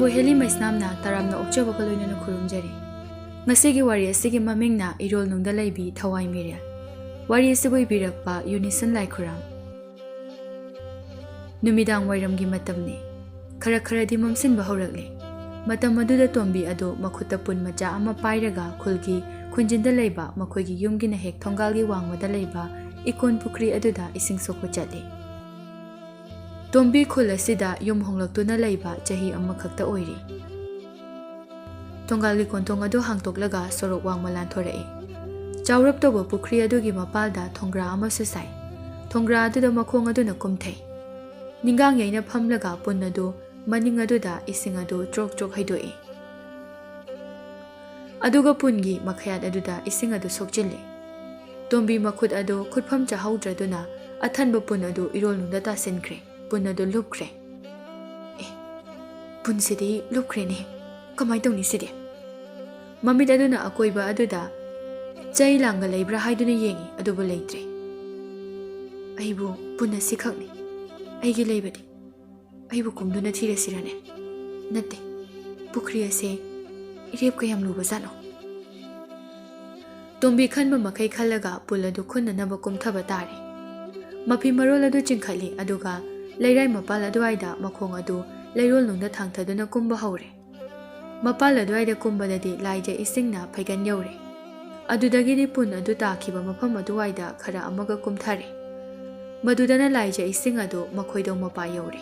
ꯅꯪꯕꯨ ꯍꯦꯂꯤ ꯃꯩꯁꯅꯥꯝꯅ ꯇꯔꯥꯝꯅ ꯑꯣꯛꯆꯕꯒ ꯂꯣꯏꯅꯅ ꯈꯨꯔꯨꯝꯖꯔꯤ꯫ ꯉꯁꯤꯒꯤ ꯋꯥꯔꯤ ꯑꯁꯤꯒꯤ ꯃꯃꯤꯡꯅ ꯏꯔꯣꯜꯅꯨꯡꯗ ꯂꯩꯕꯤ ꯊꯋꯥꯏ ꯃꯤꯔꯦꯜ꯫ ꯋꯥꯔꯤ ꯑꯁꯤꯕꯨ ꯏꯕꯤꯔꯛꯄ ꯌꯨꯅꯤꯁꯟ ꯂꯥꯏꯈꯨꯔꯝ꯫ ꯅꯨꯃꯤꯗꯥꯡ ꯋꯥꯏꯔꯝꯒꯤ ꯃꯇꯝꯅꯤ꯫ ꯈꯔ ꯈꯔꯗꯤ ꯃꯝꯁꯤꯟꯕ ꯍꯧꯔꯛꯂꯦ꯫ ꯃꯇꯝ ꯑꯗꯨꯗ ꯇꯣꯝꯕꯤ ꯑꯗꯨ ꯃꯈꯨꯠꯇ ꯄꯨꯟ ꯃꯆꯥ ꯑꯃ ꯄꯥꯏꯔꯒ ꯈꯨꯜꯒꯤ ꯈꯨꯟꯖꯤꯟꯗ ꯂꯩꯕ ꯃꯈꯣꯏꯒꯤ ꯌꯨꯝꯒꯤꯅ ꯍꯦꯛ ꯊꯣꯡꯒꯥꯜꯒꯤ ꯋꯥꯡꯃꯗ ꯂꯩꯕ ꯏꯀꯣꯟ ꯄꯨꯈ꯭ꯔꯤ ꯑꯗꯨꯗ ꯏꯁꯤꯡ ꯁꯣꯛꯄ ꯆꯠꯂꯤ꯫ ꯇꯣꯝꯕꯤ ꯈꯨꯜ ꯑꯁꯤꯗ ꯌꯨꯝ ꯍꯣꯡꯂꯛꯇꯨꯅ ꯂꯩꯕ ꯆꯍꯤ ꯑꯃꯈꯛꯇ ꯑꯣꯏꯔꯤ꯫ ꯊꯣꯡꯒꯥꯜꯒꯤ ꯀꯣꯟꯊꯣꯡ ꯑꯗꯨ ꯍꯥꯡꯇꯣꯛꯂꯒ ꯁꯣꯔꯣꯛ ꯋꯥꯡꯃ ꯂꯥꯟꯊꯣꯔꯛꯏ꯫ ꯆꯥꯎꯔꯞ ꯇꯧꯕ ꯄꯨꯈ꯭ꯔꯤ ꯑꯗꯨꯒꯤ ꯃꯄꯥꯜꯗ ꯊꯣꯡꯒ꯭ꯔꯥ ꯑꯃꯁꯨ ꯁꯥꯏ꯫ ꯊꯣꯡꯒ꯭ꯔꯥ ꯑꯗꯨꯗ ꯃꯈꯣꯡ ꯑꯗꯨꯅ ꯀꯨꯝꯊꯩ꯫ ꯅꯤꯡꯒꯥꯡ ꯌꯩꯅ ꯐꯝꯂꯒ ꯄꯨꯟ ꯑꯗꯨ ꯃꯅꯤꯡ ꯑꯗꯨꯗ ꯏꯁꯤꯡ ꯑꯗꯨ ꯆ꯭ꯔꯣꯛ ꯆ꯭ꯔꯣꯛ ꯍꯩꯗꯣꯛꯏ꯫ ꯑꯗꯨꯒ ꯄꯨꯟꯒꯤ ꯃꯈꯌꯥꯠ ꯑꯗꯨꯗ ꯏꯁꯤꯡ ꯑꯗꯨ ꯁꯣꯛꯆꯤꯜꯂꯤ꯫ ꯇꯣꯝꯕꯤ ꯃꯈꯨꯠ ꯑꯗꯨ ꯈꯨꯠꯐꯝ ꯆꯥꯍꯧꯗ꯭ꯔꯗꯨꯅ ꯑꯊꯟꯕ ꯄꯨꯟ ꯑꯗꯨ ꯏꯔꯣꯜꯅꯨꯡꯗ ꯇꯥꯁꯤꯟꯈ꯭ꯔꯦ꯫ ꯄꯨꯟ ꯑꯗꯨ ꯂꯨꯞꯈ꯭ꯔꯦ꯫ ꯄꯨꯟꯁꯤꯗꯤ ꯂꯨꯞꯈ꯭ꯔꯦꯅꯦ, ꯀꯃꯥꯏꯅ ꯇꯧꯅꯤ ꯁꯤꯗꯤ? ꯃꯃꯤꯠ ꯑꯗꯨꯅ ꯑꯀꯣꯏꯕ ꯑꯗꯨꯗ ꯆꯩ ꯂꯥꯡꯒ ꯂꯩꯕ꯭ꯔꯥ ꯍꯥꯏꯗꯨꯅ ꯌꯦꯡꯉꯤ, ꯑꯗꯨꯕꯨ ꯂꯩꯇ꯭ꯔꯦ꯫ ꯑꯩꯕꯨ ꯄꯨꯟ ꯑꯁꯤꯈꯛꯅꯤ ꯑꯩꯒꯤ ꯂꯩꯕꯗꯤ, ꯑꯩꯕꯨ ꯀꯨꯝꯗꯨꯅ ꯊꯤꯔꯁꯤꯔꯅꯦ? ꯅꯠꯇꯦ, ꯄꯨꯈ꯭ꯔꯤ ꯑꯁꯦ ꯏꯔꯦꯞ ꯀꯌꯥꯝ ꯂꯨꯕ ꯖꯥꯠꯅꯣ? ꯇꯣꯝꯕꯤ ꯈꯟꯕ ꯃꯈꯩ ꯈꯜꯂꯒ ꯄꯨꯜ ꯑꯗꯨ ꯈꯨꯟꯅꯅꯕ ꯀꯨꯝꯊꯕ ꯇꯥꯔꯦ꯫ ꯃꯐꯤ ꯃꯔꯣꯜ ꯑꯗꯨ ꯆꯤꯡꯈꯠꯂꯤ, ꯑꯗꯨꯒ ꯂꯩꯔꯥꯏ ꯃꯄꯥꯜ ꯑꯗꯨꯋꯥꯏꯗ ꯃꯈꯣꯡ ꯑꯗꯨ ꯂꯩꯔꯣꯜꯅꯨꯡꯗ ꯊꯥꯡꯊꯗꯨꯅ ꯀꯨꯝꯕ ꯍꯧꯔꯦ꯫ ꯃꯄꯥꯜ ꯑꯗꯨꯋꯥꯏꯗ ꯀꯨꯝꯕꯗꯗꯤ ꯂꯥꯏꯖ ꯏꯁꯤꯡꯅ ꯐꯩꯒꯟ ꯌꯧꯔꯦ꯫ ꯑꯗꯨꯗꯒꯤꯗꯤ ꯄꯨꯟ ꯑꯗꯨ ꯇꯥꯈꯤꯕꯃꯐꯝ ꯑꯗꯨꯋꯥꯏꯗ ꯈꯔ ꯑꯃꯒ ꯀꯨꯝꯊꯔꯦ꯫ ꯃꯗꯨꯗꯅ ꯂꯥꯏꯖ ꯏꯁꯤꯡ ꯑꯗꯨ ꯃꯈꯣꯏꯗꯧ ꯃꯄꯥ ꯌꯧꯔꯦ꯫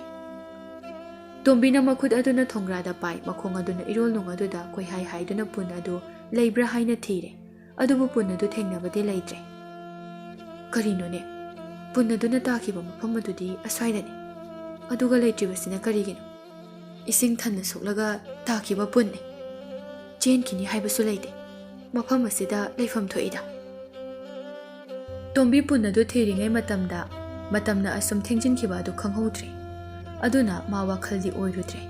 ꯇꯣꯝꯕꯤꯅ ꯃꯈꯨꯠ ꯑꯗꯨꯅ ꯊꯣꯡꯒ꯭ꯔꯥꯗ ꯄꯥꯏ, ꯃꯈꯣꯡ ꯑꯗꯨꯅ ꯏꯔꯣꯜꯅꯨꯡ ꯑꯗꯨꯗ ꯀꯣꯏꯍꯥꯏ ꯍꯥꯏꯗꯨꯅ ꯄꯨꯟ ꯑꯗꯨ ꯂꯩꯕ꯭ꯔꯥ ꯍꯥꯏꯅ ꯊꯤꯔꯦ, ꯑꯗꯨꯕꯨ ꯄꯨꯟ ꯑꯗꯨ ꯊꯦꯡꯅꯕꯗꯤ ꯂꯩꯇ꯭ꯔꯦ꯫ ꯀꯔꯤꯅꯣꯅꯦ, ꯄꯨꯟ ꯑꯗꯨꯅ ꯇꯥꯈꯤꯕ ꯃꯐꯝ ꯑꯗꯨꯗꯤ ꯑꯁ꯭ꯋꯥꯏꯗꯅꯤ, ꯑꯗꯨꯒ ꯂꯩꯇ꯭ꯔꯤꯕꯁꯤꯅ ꯀꯔꯤꯒꯤꯅꯣ? ꯏꯁꯤꯡ ꯊꯟꯅ ꯁꯣꯛꯂꯒ ꯇꯥꯈꯤꯕ ꯄꯨꯟꯅꯤ, ꯆꯦꯟꯈꯤꯅꯤ ꯍꯥꯏꯕꯁꯨ ꯂꯩꯇꯦ꯫ ꯃꯐꯝ ꯑꯁꯤꯗ ꯂꯩꯐꯝ ꯊꯣꯛꯏꯗ꯫ ꯇꯣꯝꯕꯤ ꯄꯨꯟ ꯑꯗꯨ ꯊꯤꯔꯤꯉꯩ ꯃꯇꯝꯅ ꯑꯁꯨꯝ ꯊꯦꯡꯖꯤꯟꯈꯤꯕ ꯑꯗꯨ ꯈꯪꯍꯧꯗ꯭ꯔꯦ꯫ ꯑꯗꯨꯅ ꯃꯥ ꯋꯥꯈꯜꯗꯤ ꯑꯣꯏꯔꯨꯗ꯭ꯔꯦ꯫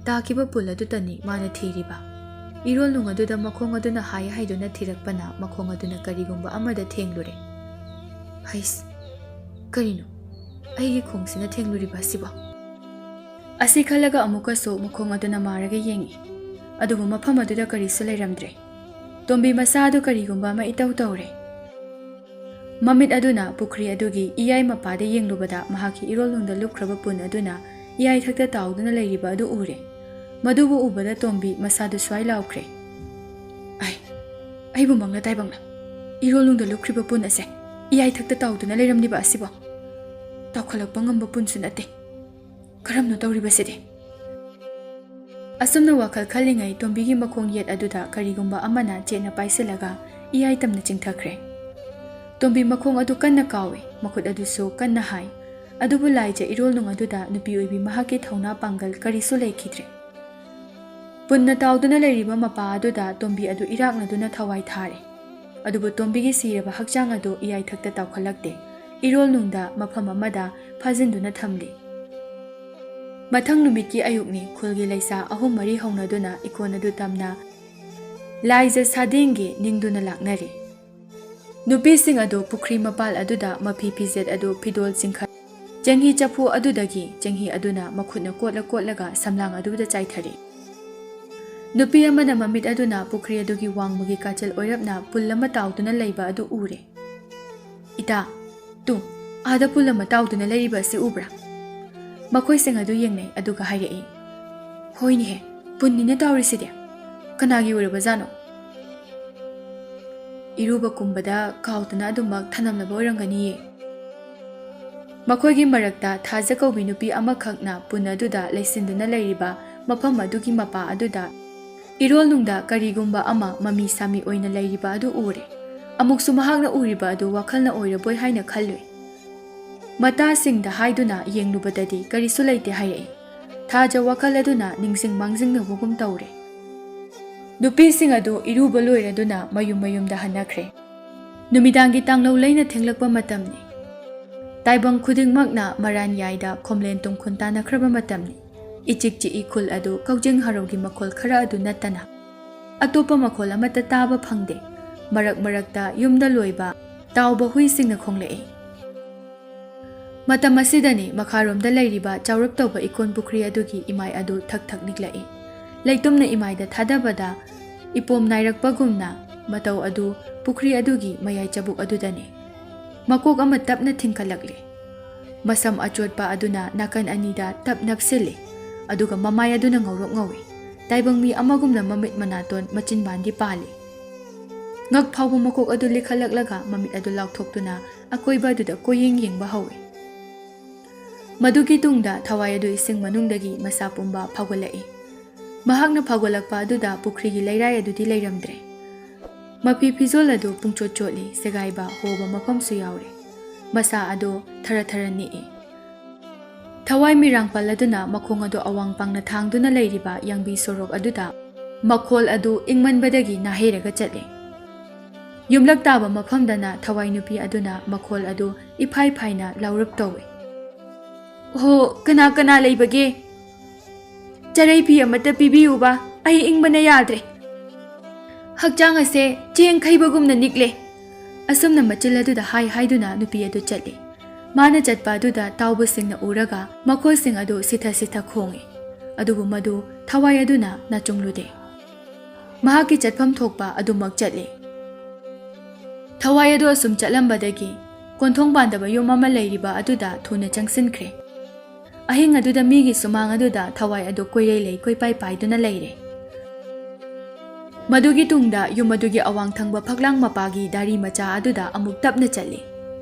ꯇꯥꯈꯤꯕ ꯄꯨꯜ ꯑꯗꯨꯇꯅꯤ ꯃꯥꯅ ꯊꯤꯔꯤꯕ꯫ ꯏꯔꯣꯜꯅꯨꯡ ꯑꯗꯨꯗ ꯃꯈꯣꯡ ꯑꯗꯨꯅ ꯍꯥꯏ ꯍꯥꯏꯗꯨꯅ ꯊꯤꯔꯛꯄꯅ ꯃꯈꯣꯡ ꯑꯗꯨꯅ ꯀꯔꯤꯒꯨꯝꯕ ꯑꯃꯗ ꯊꯦꯡꯂꯨꯔꯦ꯫ ꯍꯩꯁ, ꯀꯔꯤꯅꯣ ꯑꯩꯒꯤ ꯈꯣꯡꯁꯤꯅ ꯊꯦꯡꯂꯨꯔꯤꯕ ꯑꯁꯤꯕꯣ? ꯑꯁꯤ ꯈꯜꯂꯒ ꯑꯃꯨꯛꯀꯁꯨ ꯃꯈꯣꯡ ꯑꯗꯨꯅ ꯃꯥꯔꯒ ꯌꯦꯡꯉꯤ, ꯑꯗꯨꯕꯨ ꯃꯐꯝ ꯑꯗꯨꯗ ꯀꯔꯤꯁꯨ ꯂꯩꯔꯝꯗ꯭ꯔꯦ꯫ ꯇꯣꯝꯕꯤ ꯃꯁꯥ ꯑꯗꯨ ꯀꯔꯤꯒꯨꯝꯕ ꯑꯃ ꯏꯇꯧ ꯇꯧꯔꯦ꯫ ꯃꯃꯤꯠ ꯑꯗꯨꯅ ꯄꯨꯈ꯭ꯔꯤ ꯑꯗꯨꯒꯤ ꯏꯌꯥꯏ ꯃꯄꯥꯗ ꯌꯦꯡꯂꯨꯕꯗ ꯃꯍꯥꯛꯀꯤ ꯏꯔꯣꯜꯅꯨꯡꯗ ꯂꯨꯞꯈ꯭ꯔꯕ ꯄꯨꯟ ꯑꯗꯨꯅ ꯏꯌꯥꯏꯊꯛꯇ ꯇꯥꯎꯗꯨꯅ ꯂꯩꯔꯤꯕ ꯑꯗꯨ ꯎꯔꯦ꯫ ꯃꯗꯨꯕꯨ ꯎꯕꯗ ꯇꯣꯝꯕꯤ ꯃꯁꯥꯗꯨ ꯁ꯭ꯋꯥꯏ ꯂꯥꯎꯈ꯭ꯔꯦ꯫ ꯑꯩꯕꯨ ꯃꯪꯂ ꯇꯥꯏꯕꯪꯂ, ꯏꯔꯣꯜꯅꯨꯡꯗ ꯂꯨꯞꯈ꯭ꯔꯤꯕ ꯄꯨꯟ ꯑꯁꯦ ꯏꯌꯥꯏꯊꯛꯇ ꯇꯥꯎꯗꯨꯅ ꯂꯩꯔꯝꯂꯤꯕ ꯑꯁꯤꯕꯣ? ꯇꯥꯎꯈꯠꯂꯛꯄ ꯉꯝꯕ ꯄꯨꯟꯁꯨ ꯅꯠꯇꯦ, ꯀꯔꯝꯅ ꯇꯧꯔꯤꯕꯁꯤꯗꯤ? ꯑꯁꯨꯝꯅ ꯋꯥꯈꯜ ꯈꯜꯂꯤꯉꯩ ꯇꯣꯝꯕꯤꯒꯤ ꯃꯈꯣꯡ ꯌꯦꯠ ꯑꯗꯨꯗ ꯀꯔꯤꯒꯨꯝꯕ ꯑꯃꯅ ꯆꯦꯠꯅ ꯄꯥꯏꯁꯤꯜꯂꯒ ꯏꯌꯥꯏ ꯇꯝꯅ ꯆꯤꯡꯊꯈ꯭ꯔꯦ꯫ ꯇꯣꯝꯕꯤ ꯃꯈꯣꯡ ꯑꯗꯨ ꯀꯟꯅ ꯀꯥꯎꯏ, ꯃꯈꯨꯠ ꯑꯗꯨꯁꯨ ꯀꯟꯅ ꯍꯥꯏ, ꯑꯗꯨꯕꯨ ꯂꯥꯏꯖ ꯏꯔꯣꯜꯅꯨꯡ ꯑꯗꯨꯗ ꯅꯨꯄꯤ ꯑꯣꯏꯕꯤ ꯃꯍꯥꯛꯀꯤ ꯊꯧꯅꯥ ꯄꯥꯡꯒꯜ ꯀꯔꯤꯁꯨ ꯂꯩꯈꯤꯗ꯭ꯔꯦ꯫ ꯄꯨꯟꯅ ꯇꯥꯎꯗꯨꯅ ꯂꯩꯔꯤꯕ ꯃꯄꯥ ꯑꯗꯨꯗ ꯇꯣꯝꯕꯤ ꯑꯗꯨ ꯏꯔꯥꯛꯅꯗꯨꯅ ꯊꯋꯥꯏ ꯊꯥꯔꯦ꯫ ꯑꯗꯨꯕꯨ ꯇꯣꯝꯕꯤꯒꯤ ꯁꯤꯔꯕ ꯍꯛꯆꯥꯡ ꯑꯗꯨ ꯏꯌꯥꯏꯊꯛꯇ ꯇꯥꯎꯈꯠꯂꯛꯇꯦ, ꯏꯔꯣꯜꯅꯨꯡꯗ ꯃꯐꯝ ꯑꯃꯗ ꯐꯥꯖꯤꯟꯗꯨꯅ ꯊꯝꯂꯤ꯫ ꯃꯊꯪ ꯅꯨꯃꯤꯠꯀꯤ ꯑꯌꯨꯛꯅꯤ꯫ ꯈꯨꯜꯒꯤ ꯂꯩꯁꯥ 3-4 ꯍꯧꯅꯗꯨꯅ ꯏꯀꯣꯟ ꯑꯗꯨ ꯇꯝꯅ ꯂꯥꯏꯖ ꯁꯥꯗꯦꯡꯒꯤ ꯅꯤꯡꯗꯨꯅ ꯂꯥꯛꯅꯔꯤ꯫ ꯅꯨꯄꯤꯁꯤꯡ ꯑꯗꯨ ꯄꯨꯈ꯭ꯔꯤ ꯃꯄꯥꯜ ꯑꯗꯨꯗ ꯃꯐꯤ ꯐꯤꯖꯦꯠ ꯑꯗꯨ ꯐꯤꯗꯣꯜ ꯆꯤꯡꯈꯠ ꯆꯦꯡꯍꯤ ꯆꯐꯨ ꯑꯗꯨꯗꯒꯤ ꯆꯦꯡꯍꯤ ꯑꯗꯨꯅ ꯃꯈꯨꯠꯅ ꯀꯣꯠꯂꯒ ꯁꯝꯂꯥꯡ ꯑꯗꯨꯗ ꯆꯥꯏꯊꯔꯤ꯫ ꯅꯨꯄꯤ ꯑꯃꯅ ꯃꯃꯤꯠ ꯑꯗꯨꯅ ꯄꯨꯈ꯭ꯔꯤ ꯑꯗꯨꯒꯤ ꯋꯥꯡꯃꯒꯤ ꯀꯥꯆꯜ ꯑꯣꯏꯔꯞꯅ ꯄꯨꯜ ꯑꯃ ꯇꯥꯎꯗꯨꯅ ꯂꯩꯕ ꯑꯗꯨ ꯎꯔꯦ꯫ ꯏꯇꯥ, ꯇꯨ ꯑꯥꯗ ꯄꯨꯜ ꯑꯃ ꯇꯥꯎꯗꯨꯅ ꯂꯩꯔꯤꯕ ꯑꯁꯤ ꯎꯕ꯭ꯔꯥ? ꯃꯈꯣꯏꯁꯤꯡ ꯑꯗꯨ ꯌꯦꯡꯅꯩ, ꯑꯗꯨꯒ ꯍꯥꯏꯔꯛꯏ, ꯍꯣꯏꯅꯦꯍꯦ, ꯄꯨꯟꯅꯤꯅ ꯇꯥꯎꯔꯤꯁꯤꯗꯤ, ꯀꯅꯥꯒꯤ ꯑꯣꯏꯔꯕꯖꯥꯠꯅꯣ? ꯏꯔꯨꯕ ꯀꯨꯝꯕꯗ ꯀꯥꯎꯗꯨꯅ ꯑꯗꯨꯃꯛ ꯊꯅꯝꯂꯕ ꯑꯣꯏꯔꯝꯒꯅꯤꯌꯦ꯫ ꯃꯈꯣꯏꯒꯤ ꯃꯔꯛꯇ ꯊꯥꯖ ꯀꯧꯕꯤ ꯅꯨꯄꯤ ꯑꯃꯈꯛꯅ ꯄꯨꯟ ꯑꯗꯨꯗ ꯂꯩꯁꯤꯟꯗꯨꯅ ꯂꯩꯔꯤꯕ ꯃꯐꯝ ꯑꯗꯨꯒꯤ ꯃꯄꯥ ꯑꯗꯨꯗ ꯏꯔꯣꯜꯅꯨꯡꯗ ꯀꯔꯤꯒꯨꯝꯕ ꯑꯃ ꯃꯃꯤ ꯁꯥꯃꯤ ꯑꯣꯏꯅ ꯂꯩꯔꯤꯕ ꯑꯗꯨ ꯎꯔꯦ꯫ ꯑꯃꯨꯛꯁꯨ ꯃꯍꯥꯛꯅ ꯎꯔꯤꯕ ꯑꯗꯨ ꯋꯥꯈꯜꯅ ꯑꯣꯏꯔꯕꯣꯏ ꯍꯥꯏꯅ ꯈꯜꯂꯨꯏ꯫ ꯃꯇꯥꯁꯤꯡꯗ ꯍꯥꯏꯗꯨꯅ ꯌꯦꯡꯂꯨꯕꯗꯗꯤ ꯀꯔꯤꯁꯨ ꯂꯩꯇꯦ ꯍꯥꯏꯔꯛꯏ꯫ ꯊꯥꯖ ꯋꯥꯈꯜ ꯑꯗꯨꯅ ꯅꯤꯡꯁꯤꯡ ꯃꯥꯡꯖꯤꯡꯅꯕꯒꯨꯝ ꯇꯧꯔꯦ꯫ ꯅꯨꯄꯤꯁꯤꯡ ꯑꯗꯨ ꯏꯔꯨꯕ ꯂꯣꯏꯔꯗꯨꯅ ꯃꯌꯨꯝꯗ ꯍꯟꯅꯈ꯭ꯔꯦ꯫ ꯅꯨꯃꯤꯗꯥꯡꯒꯤ ꯇꯥꯡꯂꯧ ꯂꯩꯅ ꯊꯦꯡꯂꯛꯄ ꯃꯇꯝꯅꯤ꯫ ꯇꯥꯏꯕꯪ ꯈꯨꯗꯤꯡꯃꯛꯅ ꯃꯔꯥꯟ ꯌꯥꯏꯗ ꯈꯣꯝꯂꯦꯟ ꯇꯨꯝꯈꯨꯟ ꯇꯥꯅꯈ꯭ꯔꯕ ꯃꯇꯝꯅꯤ꯫ ꯏꯆꯤꯛ ꯆꯤꯛꯏ ꯈꯨꯜ ꯑꯗꯨ ꯀꯧꯖꯦꯡ ꯍꯔꯧꯒꯤ ꯃꯈꯣꯜ ꯈꯔ ꯑꯗꯨ ꯅꯠꯇꯅ ꯑꯇꯣꯞꯄ ꯃꯈꯣꯜ ꯑꯃꯠꯇ ꯇꯥꯕ ꯐꯪꯗꯦ꯫ ꯃꯔꯛꯇ ꯌꯨꯝꯗ ꯂꯣꯏꯕ ꯇꯥꯎꯕ ꯍꯨꯏꯁꯤꯡꯅ ꯈꯣꯡꯂꯛꯏ꯫ ꯃꯇꯝ ꯑꯁꯤꯗꯅꯤ ꯃꯈꯥꯔꯣꯝꯗ ꯂꯩꯔꯤꯕ ꯆꯥꯎꯔꯞ ꯇꯧꯕ ꯏꯀꯣꯟ ꯄꯨꯈ꯭ꯔꯤ ꯑꯗꯨꯒꯤ ꯏꯃꯥꯏ ꯑꯗꯨ ꯊꯛ ꯊꯛ ꯅꯤꯛꯂꯛꯏ꯫ ꯂꯩꯇꯨꯝꯅ ꯏꯃꯥꯏꯗ ꯊꯥꯗꯕꯗ ꯏꯄꯣꯝ ꯅꯥꯏꯔꯛꯄꯒꯨꯝꯅ ꯃꯇꯧ ꯑꯗꯨ ꯄꯨꯈ꯭ꯔꯤ ꯑꯗꯨꯒꯤ ꯃꯌꯥꯏ ꯆꯕꯨꯛ ꯑꯗꯨꯗꯅꯤ꯫ ꯃꯀꯣꯛ ꯑꯃ ꯇꯞꯅ ꯊꯤꯡꯈꯠꯂꯛꯂꯤ꯫ ꯃꯁꯝ ꯑꯆꯣꯠꯄ ꯑꯗꯨꯅ ꯅꯥꯀꯟ ꯑꯅꯤꯗ ꯇꯞ ꯅꯞꯁꯤꯜꯂꯤ, ꯑꯗꯨꯒ ꯃꯃꯥꯏ ꯑꯗꯨꯅ ꯉꯧꯔꯣꯛ ꯉꯧꯏ꯫ ꯇꯥꯏꯕꯪ ꯃꯤ ꯑꯃꯒꯨꯝꯅ ꯃꯃꯤꯠ ꯃꯅꯥꯇꯣꯟ ꯃꯆꯤꯟꯕꯥꯟꯗꯤ ꯄꯥꯜꯂꯤ꯫ ꯉꯛ ꯐꯥꯎꯕ ꯃꯀꯣꯛ ꯑꯗꯨ ꯂꯤꯈꯠꯂꯛꯂꯒ ꯃꯃꯤꯠ ꯑꯗꯨ ꯂꯥꯎꯊꯣꯛꯇꯨꯅ ꯑꯀꯣꯏꯕ ꯑꯗꯨꯗ ꯀꯣꯌꯦꯡ ꯌꯦꯡꯕ ꯍꯧꯏ꯫ ꯃꯗꯨꯒꯤ ꯇꯨꯡꯗ ꯊꯋꯥꯏ ꯑꯗꯨ ꯏꯁꯤꯡ ꯃꯅꯨꯡꯗꯒꯤ ꯃꯁꯥ ꯄꯨꯝꯕ ꯐꯥꯎꯒꯠꯂꯛꯏ꯫ ꯃꯍꯥꯛꯅ ꯐꯥꯎꯒꯠꯂꯛꯄ ꯑꯗꯨꯗ ꯄꯨꯈ꯭ꯔꯤꯒꯤ ꯂꯩꯔꯥꯏ ꯑꯗꯨꯗꯤ ꯂꯩꯔꯝꯗ꯭ꯔꯦ꯫ ꯃꯐꯤ ꯐꯤꯖꯣꯜ ꯑꯗꯨ ꯄꯨꯡꯆꯣꯠ ꯆꯣꯠꯂꯤ, ꯁꯦꯒꯥꯏꯕ ꯍꯣꯕ ꯃꯐꯝꯁꯨ ꯌꯥꯎꯔꯦ꯫ ꯃꯁꯥ ꯑꯗꯨ ꯊꯔ ꯊꯔ ꯅꯤꯛꯏ꯫ ꯊꯋꯥꯏ ꯃꯤꯔꯥꯡꯄꯜ ꯑꯗꯨꯅ ꯃꯈꯣꯡ ꯑꯗꯨ ꯑꯋꯥꯡ ꯄꯥꯡꯅ ꯊꯥꯡꯗꯨꯅ ꯂꯩꯔꯤꯕ ꯌꯥꯡꯕꯤ ꯁꯣꯔꯣꯛ ꯑꯗꯨꯗ ꯃꯈꯣꯜ ꯑꯗꯨ ꯏꯪꯃꯟꯕꯗꯒꯤ ꯅꯥꯍꯩꯔꯒ ꯆꯠꯂꯤ꯫ ꯌꯨꯝꯂꯛ ꯇꯥꯕ ꯃꯐꯝꯗꯅ ꯊꯋꯥꯏ ꯅꯨꯄꯤ ꯑꯗꯨꯅ ꯃꯈꯣꯜ ꯑꯗꯨ ꯏꯐꯥꯏ ꯐꯥꯏꯅ ꯂꯥꯎꯔꯞ ꯇꯧꯏ꯫ "ꯍꯣ, ꯀꯅꯥ ꯀꯅꯥ ꯂꯩꯕꯒꯦ? ꯆꯔꯩ ꯐꯤ ꯑꯃꯠꯇ ꯄꯤꯕꯤꯌꯨꯕ, ꯑꯩ ꯏꯪꯕꯅ ꯌꯥꯗ꯭ꯔꯦ꯫ ꯍꯛꯆꯥꯡ ꯑꯁꯦ ꯆꯦꯡ ꯈꯩꯕꯒꯨꯝꯅ ꯅꯤꯛꯂꯦ"꯫ ꯑꯁꯨꯝꯅ ꯃꯆꯤꯜ ꯑꯗꯨꯗ ꯍꯥꯏꯗꯨꯅ ꯅꯨꯄꯤ ꯑꯗꯨ ꯆꯠꯂꯤ꯫ ꯃꯥꯅ ꯆꯠꯄ ꯑꯗꯨꯗ ꯇꯥꯎꯕꯁꯤꯡꯅ ꯎꯔꯒ ꯃꯈꯣꯜꯁꯤꯡ ꯑꯗꯨ ꯁꯤꯊ ꯁꯤꯊ ꯈꯣꯡꯏ, ꯑꯗꯨꯕꯨ ꯃꯗꯨ ꯊꯋꯥꯏ ꯑꯗꯨꯅ ꯅꯥꯆꯨꯡꯂꯨꯗꯦ꯫ ꯃꯍꯥꯛꯀꯤ ꯆꯠꯐꯝ ꯊꯣꯛꯄ ꯑꯗꯨꯃꯛ ꯆꯠꯂꯤ꯫ ꯊꯋꯥꯏ ꯑꯗꯨ ꯑꯁꯨꯝ ꯆꯠꯂꯝꯕꯗꯒꯤ ꯀꯣꯟꯊꯣꯡ ꯄꯥꯟꯗꯕ ꯌꯨꯝ ꯑꯃ ꯂꯩꯔꯤꯕ ꯑꯗꯨꯗ ꯊꯨꯅ ꯆꯪꯁꯤꯟꯈ꯭ꯔꯦ꯫ ꯑꯍꯤꯡ ꯑꯗꯨꯗ ꯃꯤꯒꯤ ꯁꯨꯃꯥꯡ ꯑꯗꯨꯗ ꯊꯋꯥꯏ ꯑꯗꯨ ꯀꯣꯏꯔꯩ ꯂꯩ ꯀꯣꯏꯄꯥꯏ ꯄꯥꯏꯗꯨꯅ ꯂꯩꯔꯦ꯫ ꯃꯗꯨꯒꯤ ꯇꯨꯡꯗ ꯌꯨꯝ ꯑꯗꯨꯒꯤ ꯑꯋꯥꯡ ꯊꯪꯕ ꯐꯛꯂꯥꯡ ꯃꯄꯥꯒꯤ ꯗꯥꯔꯤ ꯃꯆꯥ ꯑꯗꯨꯗ ꯑꯃꯨꯛ ꯇꯞꯅ ꯆꯠꯂꯤ꯫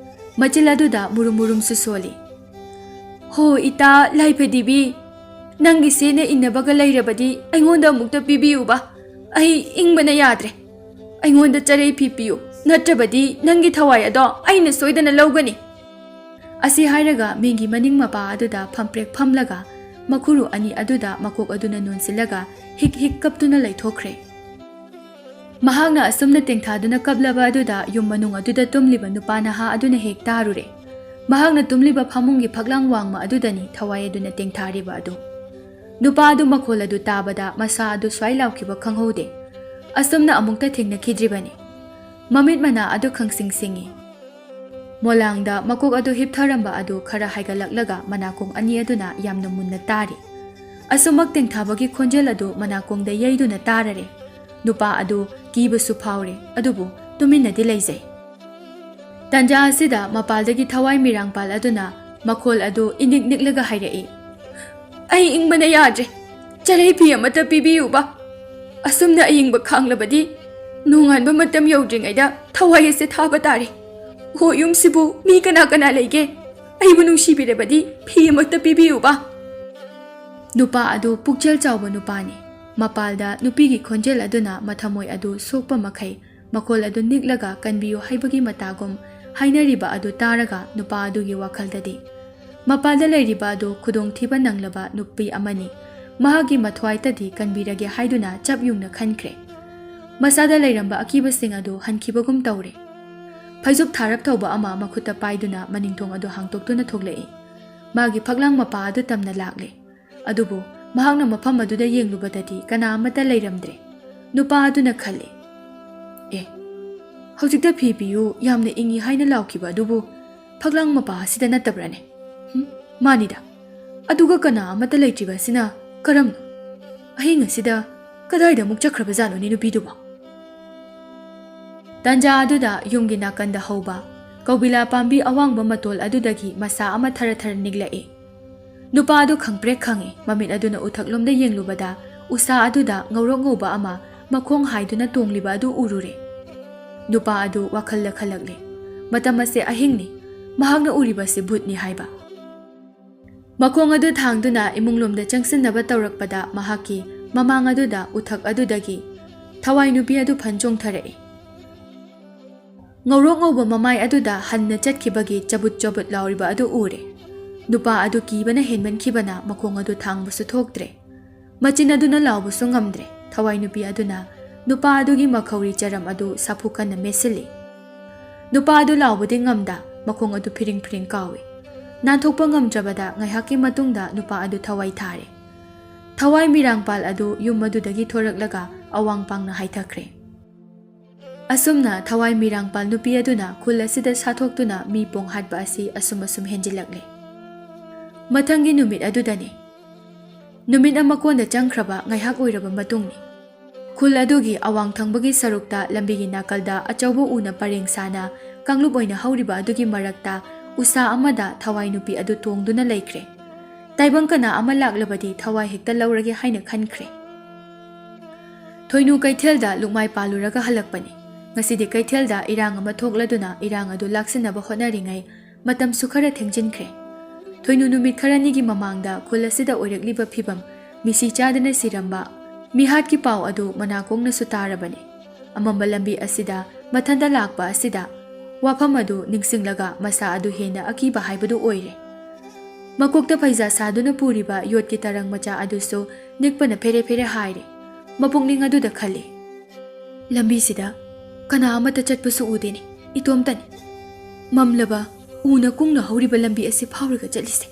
ꯃꯆꯤꯜ ꯑꯗꯨꯗ ꯃꯨꯔꯨꯝ ꯃꯨꯔꯨꯝꯁꯨ ꯁꯣꯜꯂꯤ꯫ "ꯍꯣ ꯏꯇꯥ ꯂꯥꯏꯐꯗꯤꯕꯤ, ꯅꯪꯒꯤ ꯁꯦꯠꯅ ꯏꯟꯅꯕꯒ ꯂꯩꯔꯕꯗꯤ ꯑꯩꯉꯣꯟꯗ ꯑꯃꯨꯛꯇ ꯄꯤꯕꯤꯌꯨꯕ, ꯑꯩ ꯏꯪꯕꯅ ꯌꯥꯗ꯭ꯔꯦ꯫ ꯑꯩꯉꯣꯟꯗ ꯆꯔꯩ ꯐꯤ ꯄꯤꯌꯨ, ꯅꯠꯇ꯭ꯔꯕꯗꯤ ꯅꯪꯒꯤ ꯊꯋꯥꯏ ꯑꯗꯣ ꯑꯩꯅ ꯁꯣꯏꯗꯅ ꯂꯧꯒꯅꯤ"꯫ ꯑꯁꯤ ꯍꯥꯏꯔꯒ ꯃꯤꯒꯤ ꯃꯅꯤꯡ ꯃꯄꯥ ꯑꯗꯨꯗ ꯐꯝꯄ꯭ꯔꯦꯛ ꯐꯝꯂꯒ ꯃꯈꯨꯔꯨ ꯑꯅꯤ ꯑꯗꯨꯗ ꯃꯀꯣꯛ ꯑꯗꯨꯅ ꯅꯣꯟꯁꯤꯜꯂꯒ ꯍꯤꯛ ꯍꯤꯛ ꯀꯞꯇꯨꯅ ꯂꯩꯊꯣꯛꯈ꯭ꯔꯦ꯫ ꯃꯍꯥꯛꯅ ꯑꯁꯨꯝꯅ ꯇꯦꯡꯊꯥꯗꯨꯅ ꯀꯞꯂꯕ ꯑꯗꯨꯗ ꯌꯨꯝ ꯃꯅꯨꯡ ꯑꯗꯨꯗ ꯇꯨꯝꯂꯤꯕ ꯅꯨꯄꯥ ꯅꯍꯥ ꯑꯗꯨꯅ ꯍꯦꯛ ꯇꯥꯔꯨꯔꯦ꯫ ꯃꯍꯥꯛꯅ ꯇꯨꯝꯂꯤꯕ ꯐꯃꯨꯡꯒꯤ ꯐꯛꯂꯥꯡ ꯋꯥꯡꯃ ꯑꯗꯨꯗꯅꯤ ꯊꯋꯥꯏ ꯑꯗꯨꯅ ꯇꯦꯡꯊꯥꯔꯤꯕ ꯑꯗꯨ꯫ ꯅꯨꯄꯥ ꯑꯗු ꯃꯈꯣꯜ ꯑꯗꯨ ꯇꯥꯕꯗ ꯃꯁꯥ ꯑꯗꯨ ꯁ꯭ꯋꯥꯏ ꯂꯥꯎꯈꯤꯕ ꯈꯪꯍꯧꯗꯦ꯫ ꯑꯁꯨꯝꯅ ꯑꯃꯨꯛꯇ ꯊꯦꯡꯅꯈꯤꯗ꯭ꯔꯤꯕꯅꯤ꯫ ꯃꯃꯤꯠ ꯃꯅꯥ ꯑꯗꯨ ꯈꯪꯁꯤꯡ ꯁꯤꯡꯏ꯫ ꯃꯣꯂꯥꯡꯗ ꯃꯀꯣꯛ ꯑꯗꯨ ꯍꯤꯞꯊꯔꯝꯕ ꯑꯗꯨ ꯈꯔ ꯍꯥꯏꯒꯠꯂꯛꯂꯒ ꯃꯅꯥꯀꯣꯡ ꯑꯅꯤ ꯑꯗꯨꯅ ꯌꯥꯝꯅ ꯃꯨꯟꯅ ꯇꯥꯔꯤ꯫ ꯑꯁꯨꯃꯛ ꯇꯦꯡꯊꯥꯕꯒꯤ ꯈꯣꯟꯖꯦꯜ ꯑꯗꯨ ꯃꯅꯥꯀꯣꯡꯗ ꯌꯩꯗꯨꯅ ꯇꯥꯔꯔꯦ꯫ ꯅꯨꯄꯥ ꯑꯗꯨ ꯀꯤꯕꯁꯨ ꯐꯥꯎꯔꯦ, ꯑꯗꯨꯕꯨ ꯇꯨꯃꯤꯟꯅꯗꯤ ꯂꯩꯖꯩ꯫ ꯇꯟꯖꯥ ꯑꯁꯤꯗ ꯃꯄꯥꯜꯗꯒꯤ ꯊꯋꯥꯏ ꯃꯤꯔꯥꯡꯄꯥꯜ ꯑꯗꯨꯅ ꯃꯈꯣꯜ ꯑꯗꯨ ꯏꯅꯤꯛ ꯅꯤꯛꯂꯒ ꯍꯥꯏꯔꯛꯏ꯫ "ꯑꯩ ꯏꯪꯕꯅ ꯌꯥꯗ꯭ꯔꯦ, ꯆꯔꯩ ꯐꯤ ꯑꯃꯠꯇ ꯄꯤꯕꯤꯌꯨꯕ꯫ ꯑꯁꯨꯝꯅ ꯑꯏꯪꯕ ꯈꯥꯡꯂꯕꯗꯤ ꯅꯣꯡꯉꯥꯟꯕ ꯃꯇꯝ ꯌꯧꯗ꯭ꯔꯤꯉꯩꯗ ꯊꯋꯥꯏ ꯑꯁꯦ ꯊꯥꯕ ꯇꯥꯔꯦ꯫ ꯍꯣ, ꯌꯨꯝꯁꯤꯕꯨ ꯃꯤ ꯀꯅꯥ ꯀꯅꯥ ꯂꯩꯒꯦ? ꯑꯩꯕꯨ ꯅꯨꯡꯁꯤꯕꯤꯔꯕꯗꯤ ꯐꯤ ꯑꯃꯠꯇ ꯄꯤꯕꯤꯌꯨꯕ"꯫ ꯅꯨꯄꯥ ꯑꯗꯨ ꯄꯨꯛꯆꯦꯜ ꯆꯥꯎꯕ ꯅꯨꯄꯥꯅꯤ꯫ ꯃꯄꯥꯜꯗ ꯅꯨꯄꯤꯒꯤ ꯈꯣꯟꯖꯦꯜ ꯑꯗꯨꯅ ꯃꯊꯃꯣꯏ ꯑꯗꯨ ꯁꯣꯛꯄ ꯃꯈꯩ ꯃꯈꯣꯜ ꯑꯗꯨ ꯅꯤꯛꯂꯒ ꯀꯟꯕꯤꯌꯨ ꯍꯥꯏꯕꯒꯤ ꯃꯇꯥꯒꯨꯝ ꯍꯥꯏꯅꯔꯤꯕ ꯑꯗꯨ ꯇꯥꯔꯒ ꯅꯨꯄꯥ ꯑꯗꯨꯒꯤ ꯋꯥꯈꯜꯗꯗꯤ ꯃꯄꯥꯜꯗ ꯂꯩꯔꯤꯕ ꯑꯗꯨ ꯈꯨꯗꯣꯡꯊꯤꯕ ꯅꯪꯂꯕ ꯅꯨꯄꯤ ꯑꯃꯅꯤ, ꯃꯍꯥꯛꯀꯤ ꯃꯊ꯭ꯋꯥꯏꯇꯗꯤ ꯀꯟꯕꯤꯔꯒꯦ ꯍꯥꯏꯗꯨꯅ ꯆꯞ ꯌꯨꯡꯅ ꯈꯟꯈ꯭ꯔꯦ꯫ ꯃꯁꯥꯗ ꯂꯩꯔꯝꯕ ꯑꯀꯤꯕꯁꯤꯡ ꯑꯗු ꯍꯟꯈꯤꯕꯒꯨꯝ ꯇꯧꯔꯦ꯫ ꯐꯩꯖꯨꯞ ꯊꯥꯔꯞ ꯇꯧꯕ ꯑꯃ ꯃꯈꯨꯠꯇ ꯄꯥꯏꯗꯨꯅ ꯃꯅꯤꯡꯊꯣꯡ ꯑꯗꯨ ꯍꯥꯡꯇꯣꯛꯇꯨꯅ ꯊꯣꯛꯂꯛꯏ꯫ ꯃꯥꯒꯤ ꯐꯛꯂꯥꯡ ꯃꯄꯥ ꯑꯗꯨ ꯇꯝꯅ ꯂꯥꯛꯂꯦ, ꯑꯗꯨꯕꯨ ꯃꯍꯥꯛꯅ ꯃꯐꯝ ꯑꯗꯨꯗ ꯌꯦꯡꯂꯨꯕꯗꯗꯤ ꯀꯅꯥ ꯑꯃꯠꯇ ꯂꯩꯔꯝꯗ꯭ꯔꯦ꯫ ꯅꯨꯄꯥ ꯑꯗꯨꯅ ꯈꯜꯂꯤ, "ꯑꯦ, ꯍꯧꯖꯤꯛꯇ ꯐꯤ ꯄꯤꯌꯨ ꯌꯥꯝꯅ ꯏꯪꯏ ꯍꯥꯏꯅ ꯂꯥꯎꯈꯤꯕ ꯑꯗꯨꯕꯨ ꯐꯛꯂꯥꯡ ꯃꯄꯥ ꯑꯁꯤꯗ ꯅꯠꯇꯕ꯭ꯔꯅꯦ? ꯃꯥꯅꯤꯗ, ꯑꯗꯨꯒ ꯀꯅꯥ ꯑꯃꯠꯇ ꯂꯩꯇ꯭ꯔꯤꯕ ꯑꯁꯤꯅ ꯀꯔꯝꯅꯣ? ꯑꯍꯤꯡ ꯑꯁꯤꯗ ꯀꯗꯥꯏꯗ ꯑꯃꯨꯛ ꯆꯠꯈ꯭ꯔꯕꯖꯥꯠꯅꯣꯅꯦ ꯅꯨꯄꯤꯗꯨꯕꯣ"꯫ ꯇꯟꯖꯥ ꯑꯗꯨꯗ ꯌꯨꯝꯒꯤ ꯅꯥꯀꯟꯗ ꯍꯧꯕ ꯀꯧꯕꯤꯂꯥ ꯄꯥꯝꯕꯤ ꯑꯋꯥꯡꯕ ꯃꯇꯣꯜ ꯑꯗꯨꯗꯒꯤ ꯃꯁꯥ ꯑꯃ ꯊꯔ ꯊꯔ ꯅꯤꯛꯂꯛꯏ꯫ ꯅꯨꯄꯥ ꯑꯗꯨ ꯈꯪꯄ꯭ꯔꯦꯛ ꯈꯪꯏ꯫ ꯃꯃꯤꯠ ꯑꯗꯨꯅ ꯎꯊꯛꯂꯣꯝꯗ ꯌꯦꯡꯂꯨꯕꯗ ꯎꯁꯥ ꯑꯗꯨꯗ ꯉꯧꯔꯣꯛ ꯉꯧꯕ ꯑꯃ ꯃꯈꯣꯡ ꯍꯥꯏꯗꯨꯅ ꯇꯣꯡꯂꯤꯕ ꯑꯗꯨ ꯎꯔꯨꯔꯦ꯫ ꯅꯨꯄꯥ ꯑꯗꯨ ꯋꯥꯈꯜꯗ ꯈꯜꯂꯛꯂꯦ, ꯃꯇꯝ ꯑꯁꯦ ꯑꯍꯤꯡꯅꯤ, ꯃꯍꯥꯛꯅ ꯎꯔꯤꯕꯁꯤ ꯚꯨꯠꯅꯤ ꯍꯥꯏꯕ꯫ ꯃꯈꯣꯡ ꯑꯗꯨ ꯊꯥꯡꯗꯨꯅ ꯏꯃꯨꯡꯂꯣꯝꯗ ꯆꯪꯁꯤꯟꯅꯕ ꯇꯧꯔꯛꯄꯗ ꯃꯍꯥꯛꯀꯤ ꯃꯃꯥꯡ ꯑꯗꯨꯗ ꯎꯊꯛ ꯑꯗꯨꯗꯒꯤ ꯊꯋꯥꯏ ꯅꯨꯄꯤ ꯑꯗꯨ ꯐꯟ ꯆꯣꯡꯊꯔꯛꯏ꯫ ꯉꯧꯔꯣꯛ ꯉꯧꯕ ꯃꯃꯥꯏ ꯑꯗꯨꯗ ꯍꯟꯅ ꯆꯠꯈꯤꯕꯒꯤ ꯆꯕꯨꯠ ꯆꯕꯨꯠ ꯂꯥꯎꯔꯤꯕ ꯑꯗꯨ ꯎꯔꯦ꯫ ꯅꯨꯄꯥ ꯑꯗꯨ ꯀꯤꯕꯅ ꯍꯦꯟꯃꯟꯈꯤꯕꯅ ꯃꯈꯣꯡ ꯑꯗꯨ ꯊꯥꯡꯕꯁꯨ ꯊꯣꯛꯇ꯭ꯔꯦ, ꯃꯆꯤꯟ ꯑꯗꯨꯅ ꯂꯥꯎꯕꯁꯨ ꯉꯝꯗ꯭ꯔꯦ꯫ ꯊꯋꯥꯏ ꯅꯨꯄꯤ ꯑꯗꯨꯅ ꯅꯨꯄꯥ ꯑꯗꯨꯒꯤ ꯃꯈꯧꯔꯤ ꯆꯔꯝ ꯑꯗꯨ ꯁꯥꯐꯨ ꯀꯟꯅ ꯃꯦꯠꯁꯤꯜꯂꯤ꯫ ꯅꯨꯄꯥ ꯑꯗꯨ ꯂꯥꯎꯕꯗꯤ ꯉꯝꯗ, ꯃꯈꯣꯡ ꯑꯗꯨ ꯐꯤꯔꯤꯡ ꯐꯤꯔꯤꯡ ꯀꯥꯎꯏ꯫ ꯅꯥꯟꯊꯣꯛꯄ ꯉꯝꯗ꯭ꯔꯕꯗ ꯉꯥꯏꯍꯥꯛꯀꯤ ꯃꯇꯨꯡꯗ ꯅꯨꯄꯥ ꯑꯗꯨ ꯊꯋꯥꯏ ꯊꯥꯔꯦ꯫ ꯊꯋꯥꯏ ꯃꯤꯔꯥꯡꯄꯥꯜ ꯑꯗꯨ ꯌꯨꯝ ꯑꯗꯨꯗꯒꯤ ꯊꯣꯔꯛꯂꯒ ꯑꯋꯥꯡ ꯄꯥꯡꯅ ꯍꯥꯏꯊꯈ꯭ꯔꯦ꯫ ꯑꯁꯨꯝꯅ ꯊꯋꯥꯏ ꯃꯤꯔꯥꯡꯄꯥꯜ ꯅꯨꯄꯤ ꯑꯗꯨꯅ ꯈꯨꯜ ꯑꯁꯤꯗ ꯁꯥꯊꯣꯛꯇꯨꯅ ꯃꯤ ꯄꯣꯡ ꯍꯥꯠꯄ ꯑꯁꯤ ꯑꯁꯨꯝ ꯍꯦꯟꯖꯤꯜꯂꯛꯂꯦ꯫ ꯃꯊꯪꯒꯤ ꯅꯨꯃꯤꯠ ꯑꯗꯨꯗꯅꯤ ꯅꯨꯃꯤꯠ ꯑꯃ ꯀꯣꯟꯗ ꯆꯪꯈ꯭ꯔꯕ ꯉꯥꯏꯍꯥꯛ ꯑꯣꯏꯔꯕ ꯃꯇꯨꯡꯅꯤ꯫ ꯈꯨꯜ ꯑꯗꯨꯒꯤ ꯑꯋꯥꯡ ꯊꯪꯕꯒꯤ ꯁꯔꯨꯛꯇ ꯂꯝꯕꯤꯒꯤ ꯅꯥꯀꯜꯗ ꯑꯆꯧꯕ ꯎꯅ ꯄꯔꯦꯡ ꯁꯥꯅ ꯀꯥꯡꯂꯨꯞ ꯑꯣꯏꯅ ꯍꯧꯔꯤꯕ ꯑꯗꯨꯒꯤ ꯃꯔꯛꯇ ꯎꯁꯥ ꯑꯃꯗ ꯊꯋꯥꯏ ꯅꯨꯄꯤ ꯑꯗꯨ ꯇꯣꯡꯗꯨꯅ ꯂꯩꯈ꯭ꯔꯦ꯫ ꯇꯥꯏꯕꯪ ꯀꯅꯥ ꯑꯃ ꯂꯥꯛꯂꯕꯗꯤ ꯊꯋꯥꯏ ꯍꯦꯛꯇ ꯂꯧꯔꯒꯦ ꯍꯥꯏꯅ ꯈꯟꯈ꯭ꯔꯦ꯫ ꯊꯣꯏꯅꯨ ꯀꯩꯊꯦꯜꯗ ꯂꯨꯛꯃꯥꯏ ꯄꯥꯜꯂꯨꯔꯒ ꯍꯜꯂꯛꯄꯅꯤ꯫ ꯉꯁꯤꯗꯤ ꯀꯩꯊꯦꯜꯗ ꯏꯔꯥꯡ ꯑꯃ ꯊꯣꯛꯂꯗꯨꯅ ꯏꯔꯥꯡ ꯑꯗꯨ ꯂꯥꯛꯁꯤꯟꯅꯕ ꯍꯣꯠꯅꯔꯤꯉꯩ ꯃꯇꯝꯁꯨ ꯈꯔ ꯊꯦꯡꯖꯤꯟꯈ꯭ꯔꯦ꯫ ꯊꯣꯏꯅꯨ ꯅꯨꯃꯤꯠ ꯈꯔꯅꯤꯒꯤ ꯃꯃꯥꯡꯗ ꯈꯨꯜ ꯑꯁꯤꯗ ꯑꯣꯏꯔꯛꯂꯤꯕ ꯐꯤꯕꯝ, ꯃꯤꯁꯤ ꯆꯥꯗꯅ ꯁꯤꯔꯝꯕ, ꯃꯤꯍꯥꯠꯀꯤ ꯄꯥꯎ ꯑꯗꯨ ꯃꯅꯥꯀꯣꯡꯅꯁꯨ ꯇꯥꯔꯕꯅꯤ꯫ ꯑꯃꯝꯕ ꯂꯝꯕꯤ ꯑꯁꯤꯗ ꯃꯊꯟꯇ ꯂꯥꯛꯄ ꯑꯁꯤꯗ ꯋꯥꯐꯝ ꯑꯗꯨ ꯅꯤꯡꯁꯤꯡꯂꯒ ꯃꯁꯥ ꯑꯗꯨ ꯍꯦꯟꯅ ꯑꯀꯤꯕ ꯍꯥꯏꯕꯗꯨ ꯑꯣꯏꯔꯦ꯫ ꯃꯀꯣꯛꯇ ꯐꯩꯖꯥ ꯁꯥꯗꯨꯅ ꯄꯨꯔꯤꯕ ꯌꯣꯠꯀꯤ ꯇꯔꯪ ꯃꯆꯥ ꯑꯗꯨꯁꯨ ꯅꯤꯛꯄꯅ ꯐꯦꯔꯦ ꯐꯦꯔꯦ ꯍꯥꯏꯔꯦ꯫ ꯃꯄꯨꯛꯅꯤꯡ ꯑꯗꯨꯗ ꯈꯜꯂꯤ, ꯂꯝꯕꯤꯁꯤꯗ ꯀꯅꯥ ꯑꯃꯠꯇ ꯆꯠꯄꯁꯨ ꯎꯗꯦꯅꯦ, ꯏꯇꯣꯝꯇꯅꯤ꯫ ꯃꯝꯂꯕ ꯎꯅ ꯀꯨꯡꯅ ꯍꯧꯔꯤꯕ ꯂꯝꯕꯤ ꯑꯁꯤ ꯐꯥꯎꯔꯒ ꯆꯠꯂꯤꯁꯦ꯫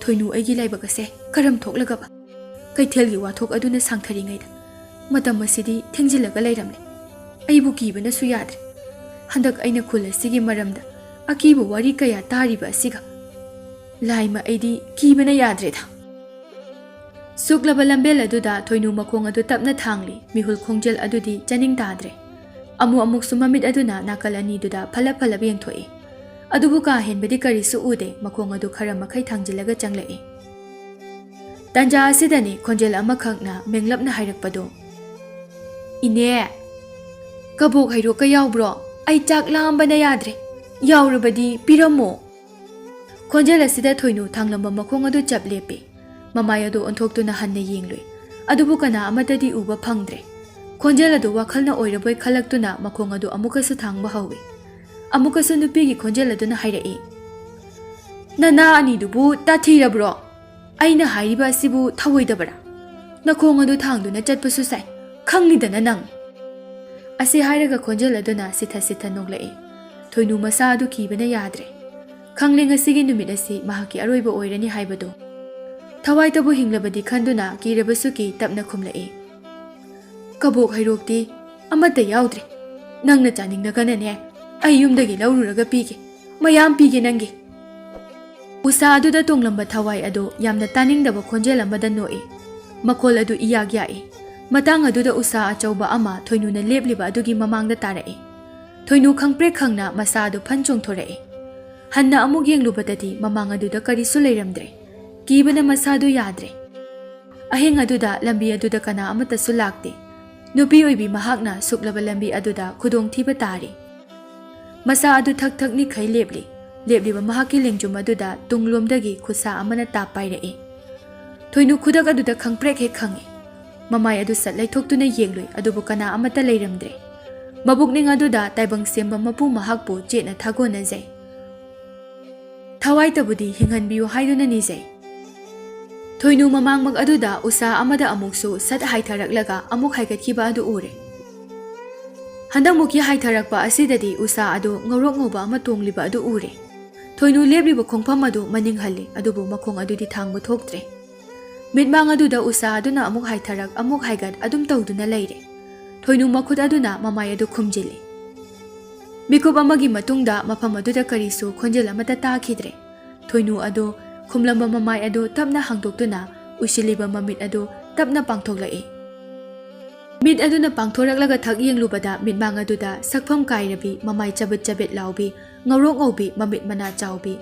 ꯊꯣꯏꯅꯨ ꯑꯩꯒꯤ ꯂꯥꯏꯕꯛ ꯑꯁꯦ ꯀꯔꯝ ꯊꯣꯛꯂꯒꯕ? ꯀꯩꯊꯦꯜꯒꯤ ꯋꯥꯊꯣꯛ ꯑꯗꯨꯅ ꯁꯥꯡꯊꯔꯤꯉꯩꯗ ꯃꯇꯝ ꯑꯁꯤꯗꯤ ꯊꯦꯡꯖꯤꯜꯂꯒ ꯂꯩꯔꯝꯂꯦ꯫ ꯑꯩꯕꯨ ꯀꯤꯕꯅꯁꯨ ꯌꯥꯗ꯭ꯔꯦ꯫ ꯍꯟꯗꯛ ꯑꯩꯅ ꯈꯨꯜ ꯑꯁꯤꯒꯤ ꯃꯔꯝꯗ ꯑꯀꯤꯕ ꯋꯥꯔꯤ ꯀꯌꯥ ꯇꯥꯔꯤꯕ ꯑꯁꯤꯒ ꯂꯥꯏꯃ ꯑꯩꯗꯤ ꯀꯤꯕꯅ ꯌꯥꯗ꯭ꯔꯦꯗ꯫ ꯁꯨꯛꯂꯕ ꯂꯝꯕꯦꯜ ꯑꯗꯨꯗ ꯊꯣꯏꯅꯨ ꯃꯈꯣꯡ ꯑꯗꯨ ꯇꯞꯅ ꯊꯥꯡꯂꯤ꯫ ꯃꯤꯍꯨꯜ ꯈꯣꯡꯖꯦꯜ ꯑꯗꯨꯗꯤ ꯆꯥꯅꯤꯡ ꯇꯥꯗ꯭ꯔꯦ꯫ ꯑꯃꯨꯛꯁꯨ ꯃꯃꯤꯠ ꯑꯗꯨꯅ ꯅꯥꯀꯜ ꯑꯅꯤꯗꯨꯗ ꯐꯂꯞ ꯐꯂꯞ ꯌꯦꯡꯊꯣꯛꯏ꯫ ꯑꯗꯨꯕꯨ ꯀꯥ ꯍꯦꯟꯕꯗꯤ ꯀꯔꯤꯁꯨ ꯎꯗꯦ꯫ ꯃꯈꯣꯡ ꯑꯗꯨ ꯈꯔ ꯃꯈꯩ ꯊꯥꯡꯖꯤꯜꯂꯒ ꯆꯪꯂꯛꯏ꯫ ꯇꯥꯟꯖꯥ ꯑꯁꯤꯗꯅꯤ ꯈꯣꯟꯖꯦꯜ ꯑꯃꯈꯛꯅ ꯃꯦꯡꯂꯞꯅ ꯍꯥꯏꯔꯛꯄꯗꯣ, ꯏꯅꯦ, ꯀꯕꯣꯛ ꯍꯩꯔꯣꯛꯀ ꯌꯥꯎꯕ꯭ꯔꯣ? ꯑꯩ ꯆꯥꯛ ꯂꯥꯝꯕꯅ ꯌꯥꯗ꯭ꯔꯦ, ꯌꯥꯎꯔꯕꯗꯤ ꯄꯤꯔꯝꯃꯣ꯫ ꯈꯣꯟꯖꯦꯜ ꯑꯁꯤꯗ ꯊꯣꯏꯅꯨ ꯊꯥꯡꯂꯝꯕ ꯃꯈꯣꯡ ꯑꯗꯨ ꯆꯞ ꯂꯦꯞꯄꯤ꯫ ꯃꯃꯥꯏ ꯑꯗꯨ ꯑꯣꯟꯊꯣꯛꯇꯨꯅ ꯍꯟꯅ ꯌꯦꯡꯂꯨꯏ꯫ ꯑꯗꯨꯕꯨ ꯀꯅꯥ ꯑꯃꯠꯇꯗꯤ ꯎꯕ ꯐꯪꯗ꯭ꯔꯦ꯫ ꯈꯣꯟꯖꯦꯜ ꯑꯗꯨ ꯋꯥꯈꯜꯅ ꯑꯣꯏꯔꯕꯣꯏ ꯈꯜꯂꯛꯇꯨꯅ ꯃꯈꯣꯡ ꯑꯗꯨ ꯑꯃꯨꯛꯀꯁꯨ ꯊꯥꯡꯕ ꯍꯧꯏ꯫ ꯑꯃꯨꯛꯀꯁꯨ ꯅꯨꯄꯤꯒꯤ ꯈꯣꯟꯖꯦꯜ ꯑꯗꯨꯅ ꯍꯥꯏꯔꯛꯏ, ꯅꯅꯥ ꯑꯅꯤꯗꯨꯕꯨ ꯇꯥꯊꯤꯔꯕ꯭ꯔꯣ? ꯑꯩꯅ ꯍꯥꯏꯔꯤꯕ ꯑꯁꯤꯕꯨ ꯊꯧꯑꯣꯏꯗꯕꯔꯥ? ꯅꯈꯣꯡ ꯑꯗꯨ ꯊꯥꯡꯗꯨꯅ ꯆꯠꯄꯁꯨ ꯁꯥꯏ, ꯈꯪꯂꯤꯗꯅ ꯅꯪ꯫ ꯑꯁꯤ ꯍꯥꯏꯔꯒ ꯈꯣꯟꯖꯦꯜ ꯑꯗꯨꯅ ꯁꯤꯊ ꯁꯤꯊ ꯅꯣꯛꯂꯛꯏ꯫ ꯊꯣꯏꯅꯨ ꯃꯁꯥ ꯑꯗꯨ ꯀꯤꯕꯅ ꯌꯥꯗ꯭ꯔꯦ꯫ ꯈꯪꯂꯦ ꯉꯁꯤꯒꯤ ꯅꯨꯃꯤꯠ ꯑꯁꯤ ꯃꯍꯥꯛꯀꯤ ꯑꯔꯣꯏꯕ ꯑꯣꯏꯔꯅꯤ ꯍꯥꯏꯕꯗꯨ꯫ ꯊꯋꯥꯏꯇꯕꯨ ꯍꯤꯡꯂꯕꯗꯤ ꯈꯟꯗꯨꯅ ꯀꯤꯔꯕꯁꯨ ꯀꯤ ꯇꯞꯅ ꯈꯨꯝꯂꯛꯏ, ꯀꯕꯣꯛ ꯍꯩꯔꯣꯛꯇꯤ ꯑꯃꯠꯇ ꯌꯥꯎꯗ꯭ꯔꯦ꯫ ꯅꯪꯅ ꯆꯥꯅꯤꯡꯂꯒꯅꯅꯦ ꯑꯩ ꯌꯨꯝꯗꯒꯤ ꯂꯧꯔꯨꯔꯒ ꯄꯤꯒꯦ, ꯃꯌꯥꯝ ꯄꯤꯒꯦ ꯅꯪꯒꯤ꯫ ꯎꯁꯥ ꯑꯗꯨꯗ ꯇꯣꯡꯂꯝꯕ ꯊꯋꯥꯏ ꯑꯗꯨ ꯌꯥꯝꯅ ꯇꯥꯅꯤꯡꯗꯕ ꯈꯣꯟꯖꯦꯜ ꯑꯃꯗ ꯅꯣꯛꯏ꯫ ꯃꯈꯣꯜ ꯑꯗꯨ ꯏꯌꯥꯛ ꯌꯥꯛꯏ꯫ ꯃꯇꯥꯡ ꯑꯗꯨꯗ ꯎꯁꯥ ꯑꯆꯧꯕ ꯑꯃ ꯊꯣꯏꯅꯨꯅ ꯂꯦꯞꯂꯤꯕ ꯑꯗꯨꯒꯤ ꯃꯃꯥꯡꯗ ꯇꯥꯔꯛꯏ꯫ ꯊꯣꯏꯅꯨ ꯈꯪꯄ꯭ꯔꯦꯛ ꯈꯪꯅ ꯃꯁꯥ ꯑꯗꯨ ꯐꯟ ꯆꯣꯡꯊꯣꯔꯛꯏ꯫ ꯍꯟꯅ ꯑꯃꯨꯛ ꯌꯦꯡꯂꯨꯕꯗꯗꯤ ꯃꯃꯥꯡ ꯑꯗꯨꯗ ꯀꯔꯤꯁꯨ ꯂꯩꯔꯝꯗ꯭ꯔꯦ꯫ ꯀꯤꯕꯅ ꯃꯁꯥꯗꯨ ꯌꯥꯗ꯭ꯔꯦ꯫ ꯑꯍꯤꯡ ꯑꯗꯨꯗ ꯂꯝꯕꯤ ꯑꯗꯨꯗ ꯀꯅꯥ ꯑꯃꯠꯇꯁꯨ ꯂꯥꯛꯇꯦ꯫ ꯅꯨꯄꯤ ꯑꯣꯏꯕꯤ ꯃꯍꯥꯛꯅ ꯁꯨꯛꯂꯕ ꯂꯝꯕꯤ ꯑꯗꯨꯗ ꯈꯨꯗꯣꯡꯊꯤꯕ ꯇꯥꯔꯤ꯫ ꯃꯁꯥ ꯑꯗꯨ ꯊꯛ ꯊꯛ ꯅꯤꯛꯈꯩ ꯂꯦꯞꯂꯤ꯫ ꯂꯦꯞꯂꯤꯕ ꯃꯍꯥꯛꯀꯤ ꯂꯦꯡꯖꯨꯝ ꯑꯗꯨꯗ ꯇꯨꯡꯂꯣꯝꯗꯒꯤ ꯈꯨꯠꯁꯥ ꯑꯃꯅ ꯇꯥꯞ ꯄꯥꯏꯔꯛꯏ꯫ ꯊꯣꯏꯅꯨ ꯈꯨꯗꯛ ꯑꯗꯨꯗ ꯈꯪꯄ꯭ꯔꯦꯛ ꯍꯦꯛ ꯈꯪꯏ꯫ ꯃꯃꯥꯏ ꯑꯗꯨ ꯁꯠ ꯂꯩꯊꯣꯛꯇꯨꯅ ꯌꯦꯡꯂꯨꯏ, ꯑꯗꯨꯕꯨ ꯀꯅꯥ ꯑꯃꯠꯇ ꯂꯩꯔꯝꯗ꯭ꯔꯦ꯫ ꯃꯕꯨꯛꯅꯤꯡ ꯑꯗꯨꯗ ꯇꯥꯏꯕꯪ ꯁꯦꯝꯕ ꯃꯄꯨ ꯃꯍꯥꯛꯄꯨ ꯆꯦꯠꯅ ꯊꯥꯒꯣꯟꯅꯖꯩ꯫ ꯊꯋꯥꯏꯇꯕꯨꯗꯤ ꯍꯤꯡꯍꯟꯕꯤꯌꯨ ꯍꯥꯏꯗꯨꯅ ꯅꯤꯖꯩ꯫ ꯊꯣꯏꯅꯨ ꯃꯃꯥꯡꯃꯛ ꯑꯗꯨꯗ ꯎꯁꯥ ꯑꯃꯗ ꯑꯃꯨꯛꯁꯨ ꯁꯠ ꯍꯥꯏꯊꯔꯛꯂꯒ ꯑꯃꯨꯛ ꯍꯥꯏꯒꯠꯈꯤꯕ ꯑꯗꯨ ꯎꯔꯦ꯫ ꯍꯟꯗꯛꯃꯨꯛꯀꯤ ꯍꯥꯏꯊꯔꯛꯄ ꯑꯁꯤꯗꯗꯤ ꯎꯁꯥ ꯑꯗꯨ ꯉꯧꯔꯣꯛ ꯉꯧꯕ ꯑꯃ ꯇꯣꯡꯂꯤꯕ ꯑꯗꯨ ꯎꯔꯦ꯫ ꯊꯣꯏꯅꯨ ꯂꯦꯞꯂꯤꯕ ꯈꯣꯡꯐꯝ ꯑꯗꯨ ꯃꯅꯤꯡ ꯍꯜꯂꯤ, ꯑꯗꯨꯕꯨ ꯃꯈꯣꯡ ꯑꯗꯨꯗꯤ ꯊꯥꯡꯕ ꯊꯣꯛꯇ꯭ꯔꯦ꯫ ꯃꯤꯠꯃꯥꯡ ꯑꯗꯨꯗ ꯎꯁꯥ ꯑꯗꯨꯅ ꯑꯃꯨꯛ ꯍꯥꯏꯊꯔꯛ ꯑꯃꯨꯛ ꯍꯥꯏꯒꯠ ꯑꯗꯨꯝ ꯇꯧꯗꯨꯅ ꯂꯩꯔꯦ꯫ ꯊꯣꯏꯅꯨ ꯃꯈꯨꯠ ꯑꯗꯨꯅ ꯃꯃꯥꯏ ꯑꯗꯨ ꯈꯨꯝꯖꯤꯜꯂꯤ꯫ ꯃꯤꯀꯨꯞ ꯑꯃꯒꯤ ꯃꯇꯨꯡꯗ ꯃꯐꯝ ꯑꯗꯨꯗ ꯀꯔꯤꯁꯨ ꯈꯣꯟꯖꯦꯜ ꯑꯃꯠꯇ ꯇꯥꯈꯤꯗ꯭ꯔꯦ꯫ ꯊꯣꯏꯅꯨ ꯑꯗꯨ ꯈꯨꯝꯂꯝꯕ ꯃꯃꯥꯏ ꯑꯗꯨ ꯇꯞꯅ ꯍꯥꯡꯗꯣꯛꯇꯨꯅ ꯎꯏꯁꯤꯜꯂꯤꯕ ꯃꯃꯤꯠ ꯑꯗꯨ ꯇꯞꯅ ꯄꯥꯡꯊꯣꯛꯂꯛꯏ꯫ ꯃꯤꯠ ꯑꯗꯨꯅ ꯄꯥꯡꯊꯣꯔꯛꯂꯒ ꯊꯛ ꯌꯦꯡꯂꯨꯕꯗ ꯃꯤꯠꯃꯥꯡ ꯑꯗꯨꯗ ꯁꯛꯐꯝ ꯀꯥꯏꯔꯕꯤ, ꯃꯃꯥꯏ ꯆꯕꯦꯠ ꯆꯕꯦꯠ ꯂꯥꯎꯕꯤ, ꯉꯧꯔꯣꯛ ꯉꯧꯕꯤ, ꯃꯃꯤꯠ ꯃꯅꯥ ꯆꯥꯎꯕꯤ,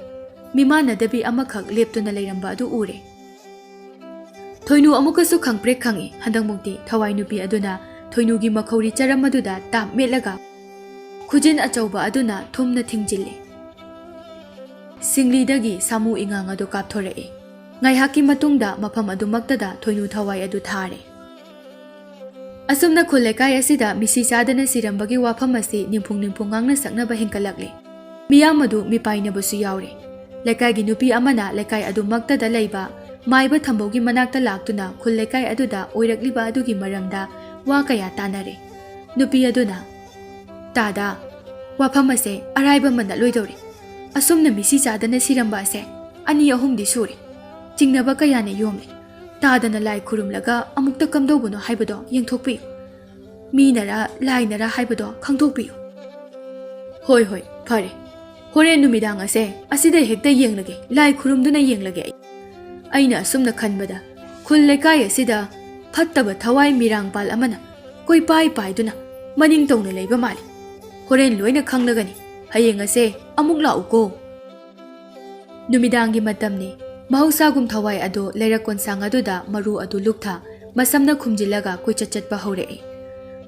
ꯃꯤꯃꯥꯟꯅꯗꯕꯤ ꯑꯃꯈꯛ ꯂꯦꯞꯇꯨꯅ ꯂꯩꯔꯝꯕ ꯑꯗꯨ ꯎꯔꯦ꯫ ꯊꯣꯏꯅꯨ ꯑꯃꯨꯛꯀꯁꯨ ꯈꯪꯄ꯭ꯔꯦꯛ ꯈꯪꯏ꯫ ꯍꯟꯗꯛꯃꯨꯛꯇꯤ ꯊꯋꯥꯏ ꯅꯨꯄꯤ ꯑꯗꯨꯅ ꯊꯣꯏꯅꯨꯒꯤ ꯃꯈꯧꯔꯤ ꯆꯔꯝ ꯑꯗꯨꯗ ꯇꯥꯞ ꯃꯦꯠꯂꯒ ꯈꯨꯖꯤꯟ ꯑꯆꯧꯕ ꯑꯗꯨꯅ ꯊꯨꯝꯅ ꯊꯤꯡꯖꯤꯜꯂꯤ꯫ ꯁꯤꯡꯂꯤꯗꯒꯤ ꯁꯥꯃꯨ ꯏꯉꯥꯡ ꯑꯗꯨ ꯀꯥꯞꯊꯣꯔꯛꯏ꯫ ꯉꯥꯏꯍꯥꯛꯀꯤ ꯃꯇꯨꯡꯗ ꯃꯐꯝ ꯑꯗꯨꯃꯛꯇꯗ ꯊꯣꯏꯅꯨ ꯊꯋꯥꯏ ꯑꯗꯨ ꯊꯥꯔꯦ꯫ ꯑꯁꯨꯝꯅ ꯈꯨꯜ ꯂꯩꯀꯥꯏ ꯑꯁꯤꯗ ꯃꯤꯁꯤ ꯆꯥꯗꯅ ꯁꯤꯔꯝꯕꯒꯤ ꯋꯥꯐꯝ ꯑꯁꯤ ꯅꯤꯝꯐꯨꯡ ꯅꯤꯝꯐꯨꯡ ꯉꯥꯡꯅ ꯁꯛꯅꯕ ꯍꯦꯟꯒꯠꯂꯛꯂꯤ꯫ ꯃꯤꯌꯥꯝ ꯑꯗꯨ ꯃꯤꯄꯥꯏꯅꯕꯁꯨ ꯌꯥꯎꯔꯦ꯫ ꯂꯩꯀꯥꯏꯒꯤ ꯅꯨꯄꯤ ꯑꯃꯅ ꯂꯩꯀꯥꯏ ꯑꯗꯨꯃꯛꯇꯗ ꯂꯩꯕ ꯃꯥꯏꯕ ꯊꯝꯕꯧꯒꯤ ꯃꯅꯥꯛꯇ ꯂꯥꯛꯇꯨꯅ ꯈꯨꯜ ꯂꯩꯀꯥꯏ ꯑꯗꯨꯗ ꯑꯣꯏꯔꯛꯂꯤꯕ ꯑꯗꯨꯒꯤ ꯃꯔꯝꯗ ꯋꯥ ꯀꯌా ꯇꯥꯅꯔꯦ꯫ ꯅꯨꯄꯤ ꯑꯗꯨꯅ, ꯇꯥꯗ, ꯋꯥꯐꯝ ꯑꯁꯦ ꯑꯔꯥꯏꯕ ꯑꯃ ꯅꯠꯂꯣꯏꯗꯧꯔꯤ꯫ ꯑꯁꯨꯝꯅ ꯃꯤꯁꯤ ꯆꯥꯗꯅ ꯁꯤꯔꯝꯕ ꯑꯁꯦ 2-3ꯗꯤ ꯁꯨꯔꯦ꯫ ꯆꯤꯡꯅꯕ ꯀꯌꯥꯅ ꯌꯣꯝꯂꯦ꯫ ꯇꯥꯗꯅ ꯂꯥꯏ ꯈꯨꯔꯨꯝꯂꯒ ꯑꯃꯨꯛꯇ ꯀꯝꯗꯧꯕꯅꯣ ꯍꯥꯏꯕꯗꯣ ꯌꯦꯡꯊꯣꯛꯄꯤꯌꯨ꯫ ꯃꯤꯅꯔꯥ ꯂꯥꯏꯅꯔꯥ ꯍꯥꯏꯕꯗꯣ ꯈꯪꯗꯣꯛꯄꯤꯌꯨ꯫ ꯍꯣꯏ ꯍꯣꯏ, ꯐꯔꯦ꯫ ꯍꯣꯔꯦꯟ ꯅꯨꯃꯤꯗꯥꯡ ꯑꯁꯦ ꯑꯁꯤꯗ ꯍꯦꯛꯇ ꯌꯦꯡꯂꯒꯦ, ꯂꯥꯏ ꯈꯨꯔꯨꯝꯗꯨꯅ ꯌꯦꯡꯂꯒꯦ ꯑꯩꯅ ꯑꯁꯨꯝꯅ ꯈꯟꯕꯗ ꯈꯨꯜ ꯂꯩꯀꯥꯏ ꯑꯁꯤꯗ ꯐꯠꯇꯕ ꯊꯋꯥꯏ ꯃꯤꯔꯥꯡꯄꯥꯜ ꯑꯃꯅ ꯀꯣꯏꯄꯥꯏ ꯄꯥꯏꯗꯨꯅ ꯃꯅꯤꯡ ꯇꯧꯅ ꯂꯩꯕ ꯃꯥꯜꯂꯤ꯫ ꯍꯣꯔꯦꯟ ꯂꯣꯏꯅ ꯈꯪꯂꯒꯅꯤ꯫ ꯍꯌꯦꯡ ꯑꯁꯦ ꯑꯃꯨꯛ ꯂꯥꯛꯎꯀꯣ꯫ ꯅꯨꯃꯤꯗꯥꯡꯒꯤ ꯃꯇꯝꯅꯤ꯫ ꯃꯍꯧꯁꯥꯒꯨꯝ ꯊꯋꯥꯏ ꯑꯗꯨ ꯂꯩꯔꯛ ꯀꯣꯟꯁꯥꯡ ꯑꯗꯨꯗ ꯃꯔꯨ ꯑꯗꯨ ꯂꯨꯛꯊ ꯃꯁꯝꯅ ꯈꯨꯝꯖꯤꯜꯂꯒ ꯀꯣꯏꯆꯠ ꯆꯠꯄ ꯍꯧꯔꯛꯏ꯫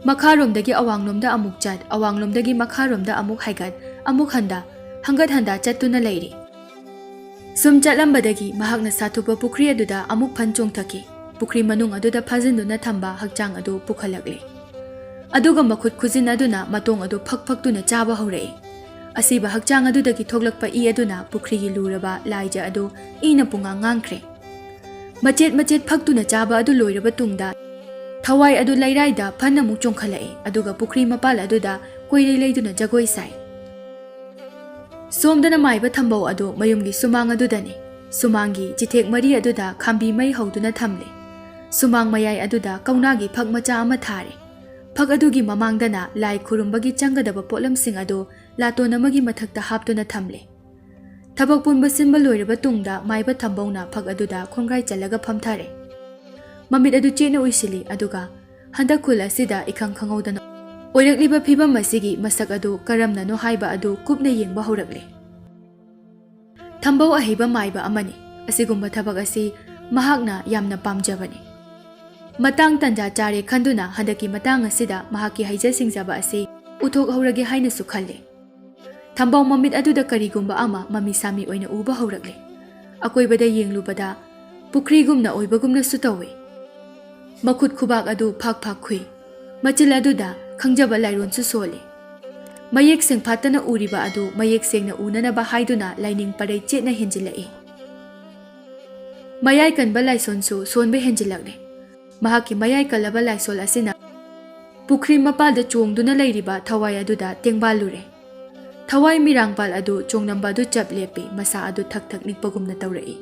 ꯃꯈꯥꯔꯣꯝꯗꯒꯤ ꯑꯋꯥꯡꯂꯣꯝꯗ ꯑꯃꯨꯛ ꯆꯠ, ꯑꯋꯥꯡꯂꯣꯝꯗꯒꯤ ꯃꯈꯥꯔꯣꯝꯗ ꯑꯃꯨꯛ ꯍꯥꯏꯒꯠ, ꯑꯃꯨꯛ ꯍꯟꯗ, ꯍꯪꯒꯠ ꯍꯟꯗ ꯆꯠꯇꯨꯅ ꯂꯩꯔꯤ꯫ ꯁꯨꯝ ꯆꯠꯂꯝꯕꯗꯒꯤ ꯃꯍꯥꯛꯅ ꯁꯥꯊꯨꯕ ꯄꯨꯈ꯭ꯔꯤ ꯑꯗꯨꯗ ꯑꯃꯨꯛ ꯐꯟ ꯆꯣꯡꯊꯈꯤ꯫ ꯄꯨꯈ꯭ꯔꯤ ꯃꯅꯨꯡ ꯑꯗꯨꯗ ꯐꯥꯖꯤꯟꯗꯨꯅ ꯊꯝꯕ ꯍꯛꯆꯥꯡ ꯑꯗꯨ ꯄꯨꯈꯠꯂꯛꯂꯤ꯫ ꯑꯗꯨꯒ ꯃꯈꯨꯠ ꯈꯨꯖꯤꯟ ꯑꯗꯨꯅ ꯃꯇꯣꯡ ꯑꯗꯨ ꯐꯛ ꯐꯛꯇꯨꯅ ꯆꯥꯕ ꯍꯧꯔꯛꯏ꯫ ꯑꯁꯤꯕ ꯍꯛꯆꯥꯡ ꯑꯗꯨꯗꯒꯤ ꯊꯣꯛꯂꯛꯄ ꯏ ꯑꯗꯨꯅ ꯄꯨꯈ꯭ꯔꯤꯒꯤ ꯂꯨꯔꯕ ꯂꯥꯏꯖ ꯑꯗꯨ ꯏꯅ ꯄꯨꯡꯉꯥꯡ ꯉꯥꯡꯈ꯭ꯔꯦ꯫ ꯃꯆꯦꯠ ꯃꯆꯦꯠ ꯐꯛꯇꯨꯅ ꯆꯥꯕ ꯑꯗꯨ ꯂꯣꯏꯔꯕ ꯇꯨꯡꯗ ꯊꯋꯥꯏ ꯑꯗꯨ ꯂꯩꯔꯥꯏꯗ ꯐꯟ ꯑꯃꯨꯛ ꯆꯣꯡꯈꯠꯂꯛꯏ꯫ ꯑꯗꯨꯒ ꯄꯨꯈ꯭ꯔꯤ ꯃꯄꯥꯜ ꯑꯗꯨꯗ ꯀꯣꯏꯂꯩ ꯂꯩꯗꯨꯅ ꯖꯒꯣꯏ ꯁꯥꯏ꯫ ꯁꯣꯝꯗꯅ ꯃꯥꯏꯕ ꯊꯝꯕꯧ ꯑꯗꯨ ꯃꯌꯨꯝꯒꯤ ꯁꯨꯃꯥꯡ ꯑꯗꯨꯗꯅꯤ꯫ ꯁꯨꯃꯥꯡꯒꯤ ꯆꯤꯊꯦꯛ ꯃꯔꯤ ꯑꯗꯨꯗ ꯈꯥꯝꯕꯤ ꯃꯩ ꯍꯧꯗꯨꯅ ꯊꯝꯂꯤ꯫ ꯁꯨꯃꯥꯡ ꯃꯌꯥꯏ ꯑꯗꯨꯗ ꯀꯧꯅꯥꯒꯤ ꯐꯛ ꯃꯆꯥ ꯑꯃ ꯊꯥꯔꯤ꯫ ꯐꯛ ꯑꯗꯨꯒꯤ ꯃꯃꯥꯡꯗꯅ ꯂꯥꯏ ꯈꯨꯔꯨꯝꯕꯒꯤ ꯆꯪꯒꯗꯕ ꯄꯣꯠꯂꯝꯁꯤꯡ ꯑꯗꯨ ꯂꯥꯇꯣꯟ ꯑꯃꯒꯤ ꯃꯊꯛꯇ ꯍꯥꯞꯇꯨꯅ ꯊꯝꯂꯤ꯫ ꯊꯕꯛ ꯄꯨꯟꯕ ꯁꯤꯟꯕ ꯂꯣꯏꯔꯕ ꯇꯨꯡꯗ ꯃꯥꯏꯕ ꯊꯝꯕꯧꯅ ꯐꯛ ꯑꯗꯨꯗ ꯈꯣꯡꯒ꯭ꯔꯥꯏ ꯆꯜꯂꯒ ꯐꯝꯊꯔꯦ꯫ ꯃꯃꯤꯠ ꯑꯗꯨ ꯆꯦꯠꯅ ꯎꯏꯁꯤꯜꯂꯤ꯫ ꯑꯗꯨꯒ ꯍꯟꯗꯛ ꯈꯨꯜ ꯑꯁꯤꯗ ꯏꯈꯪ ꯈꯪꯍꯧꯗꯅ ꯑꯣꯏꯔꯛꯂꯤꯕ ꯐꯤꯕꯝ ꯑꯁꯤꯒꯤ ꯃꯁꯛ ꯑꯗꯨ ꯀꯔꯝꯅꯅꯣ ꯍꯥꯏꯕ ꯑꯗꯨ ꯀꯨꯞꯅ ꯌꯦꯡꯕ ꯍꯧꯔꯛꯂꯤ꯫ ꯊꯝꯕꯧ ꯑꯍꯩꯕ ꯃꯥꯏꯕ ꯑꯃꯅꯤ꯫ ꯑꯁꯤꯒꯨꯝꯕ ꯊꯕꯛ ꯑꯁꯤ ꯃꯍꯥꯛꯅ ꯌꯥꯝꯅ ꯄꯥꯝꯖꯕꯅꯤ꯫ ꯃꯇꯥꯡ ꯇꯟꯖꯥ ꯆꯥꯔꯦ ꯈꯟꯗꯨꯅ ꯍꯟꯗꯛꯀꯤ ꯃꯇꯥꯡ ꯑꯁꯤꯗ ꯃꯍꯥꯛꯀꯤ ꯍꯩꯖ ꯁꯤꯡꯖꯕ ꯑꯁꯤ ꯎꯠꯊꯣꯛꯍꯧꯔꯒꯦ ꯍꯥꯏꯅꯁꯨ ꯈꯜꯂꯤ꯫ ꯊꯝꯕꯧ ꯃꯃꯤꯠ ꯑꯗꯨꯗ ꯀꯔꯤꯒꯨꯝꯕ ꯑꯃ ꯃꯃꯤ ꯁꯥꯃꯤ ꯑꯣꯏꯅ ꯎꯕ ꯍꯧꯔꯛꯂꯤ꯫ ꯑꯀꯣꯏꯕꯗ ꯌꯦꯡꯂꯨꯕꯗ ꯄꯨꯈ꯭ꯔꯤꯒꯨꯝꯅ ꯑꯣꯏꯕꯒꯨꯝꯅꯁꯨ ꯇꯧꯏ꯫ ꯃꯈꯨꯠ ꯈꯨꯕꯥꯛ ꯑꯗꯨ ꯐꯥꯛ ꯐꯥꯛ ꯈꯨꯏ꯫ ꯃꯆꯤꯜ ꯑꯗꯨꯗ ꯈꯪꯖꯕ ꯂꯥꯏꯔꯣꯟꯁꯨ ꯁꯣꯜꯂꯤ꯫ ꯃꯌꯦꯛ ꯁꯦꯡꯐꯥꯠꯇꯅ ꯎꯔꯤꯕ ꯑꯗꯨ ꯃꯌꯦꯛ ꯁꯦꯡꯅ ꯎꯅꯅꯕ ꯍꯥꯏꯗꯨꯅ ꯂꯥꯏꯅꯤꯡ ꯄꯔꯩ ꯆꯦꯠꯅ ꯍꯦꯟꯖꯤꯜꯂꯛꯏ꯫ ꯃꯌꯥꯏ ꯀꯟꯕ ꯂꯥꯏꯁꯣꯟꯁꯨ ꯁꯣꯟꯕ ꯍꯦꯟꯖꯤꯜꯂꯛꯂꯤ꯫ ꯃꯍꯥꯛꯀꯤ ꯃꯌꯥꯏ ꯀꯜꯂꯕ ꯂꯥꯏꯁꯣꯜ ꯑꯁꯤꯅ ꯄꯨꯈ꯭ꯔꯤ ꯃꯄꯥꯜꯗ ꯆꯣꯡꯗꯨꯅ ꯂꯩꯔꯤꯕ ꯊꯋꯥꯏ ꯑꯗꯨꯗ ꯇꯦꯡꯕꯥꯜꯂꯨꯔꯦ꯫ ꯊꯋꯥꯏ ꯃꯤꯔꯥꯡꯄꯥꯜ ꯑꯗꯨ ꯆꯣꯡꯂꯝꯕ ꯑꯗꯨ ꯆꯞ ꯂꯦꯞꯄꯤ꯫ ꯃꯁꯥ ꯑꯗꯨ ꯊꯛ ꯊꯛ ꯅꯤꯛꯄꯒꯨꯝꯅ ꯇꯧꯔꯛꯏ꯫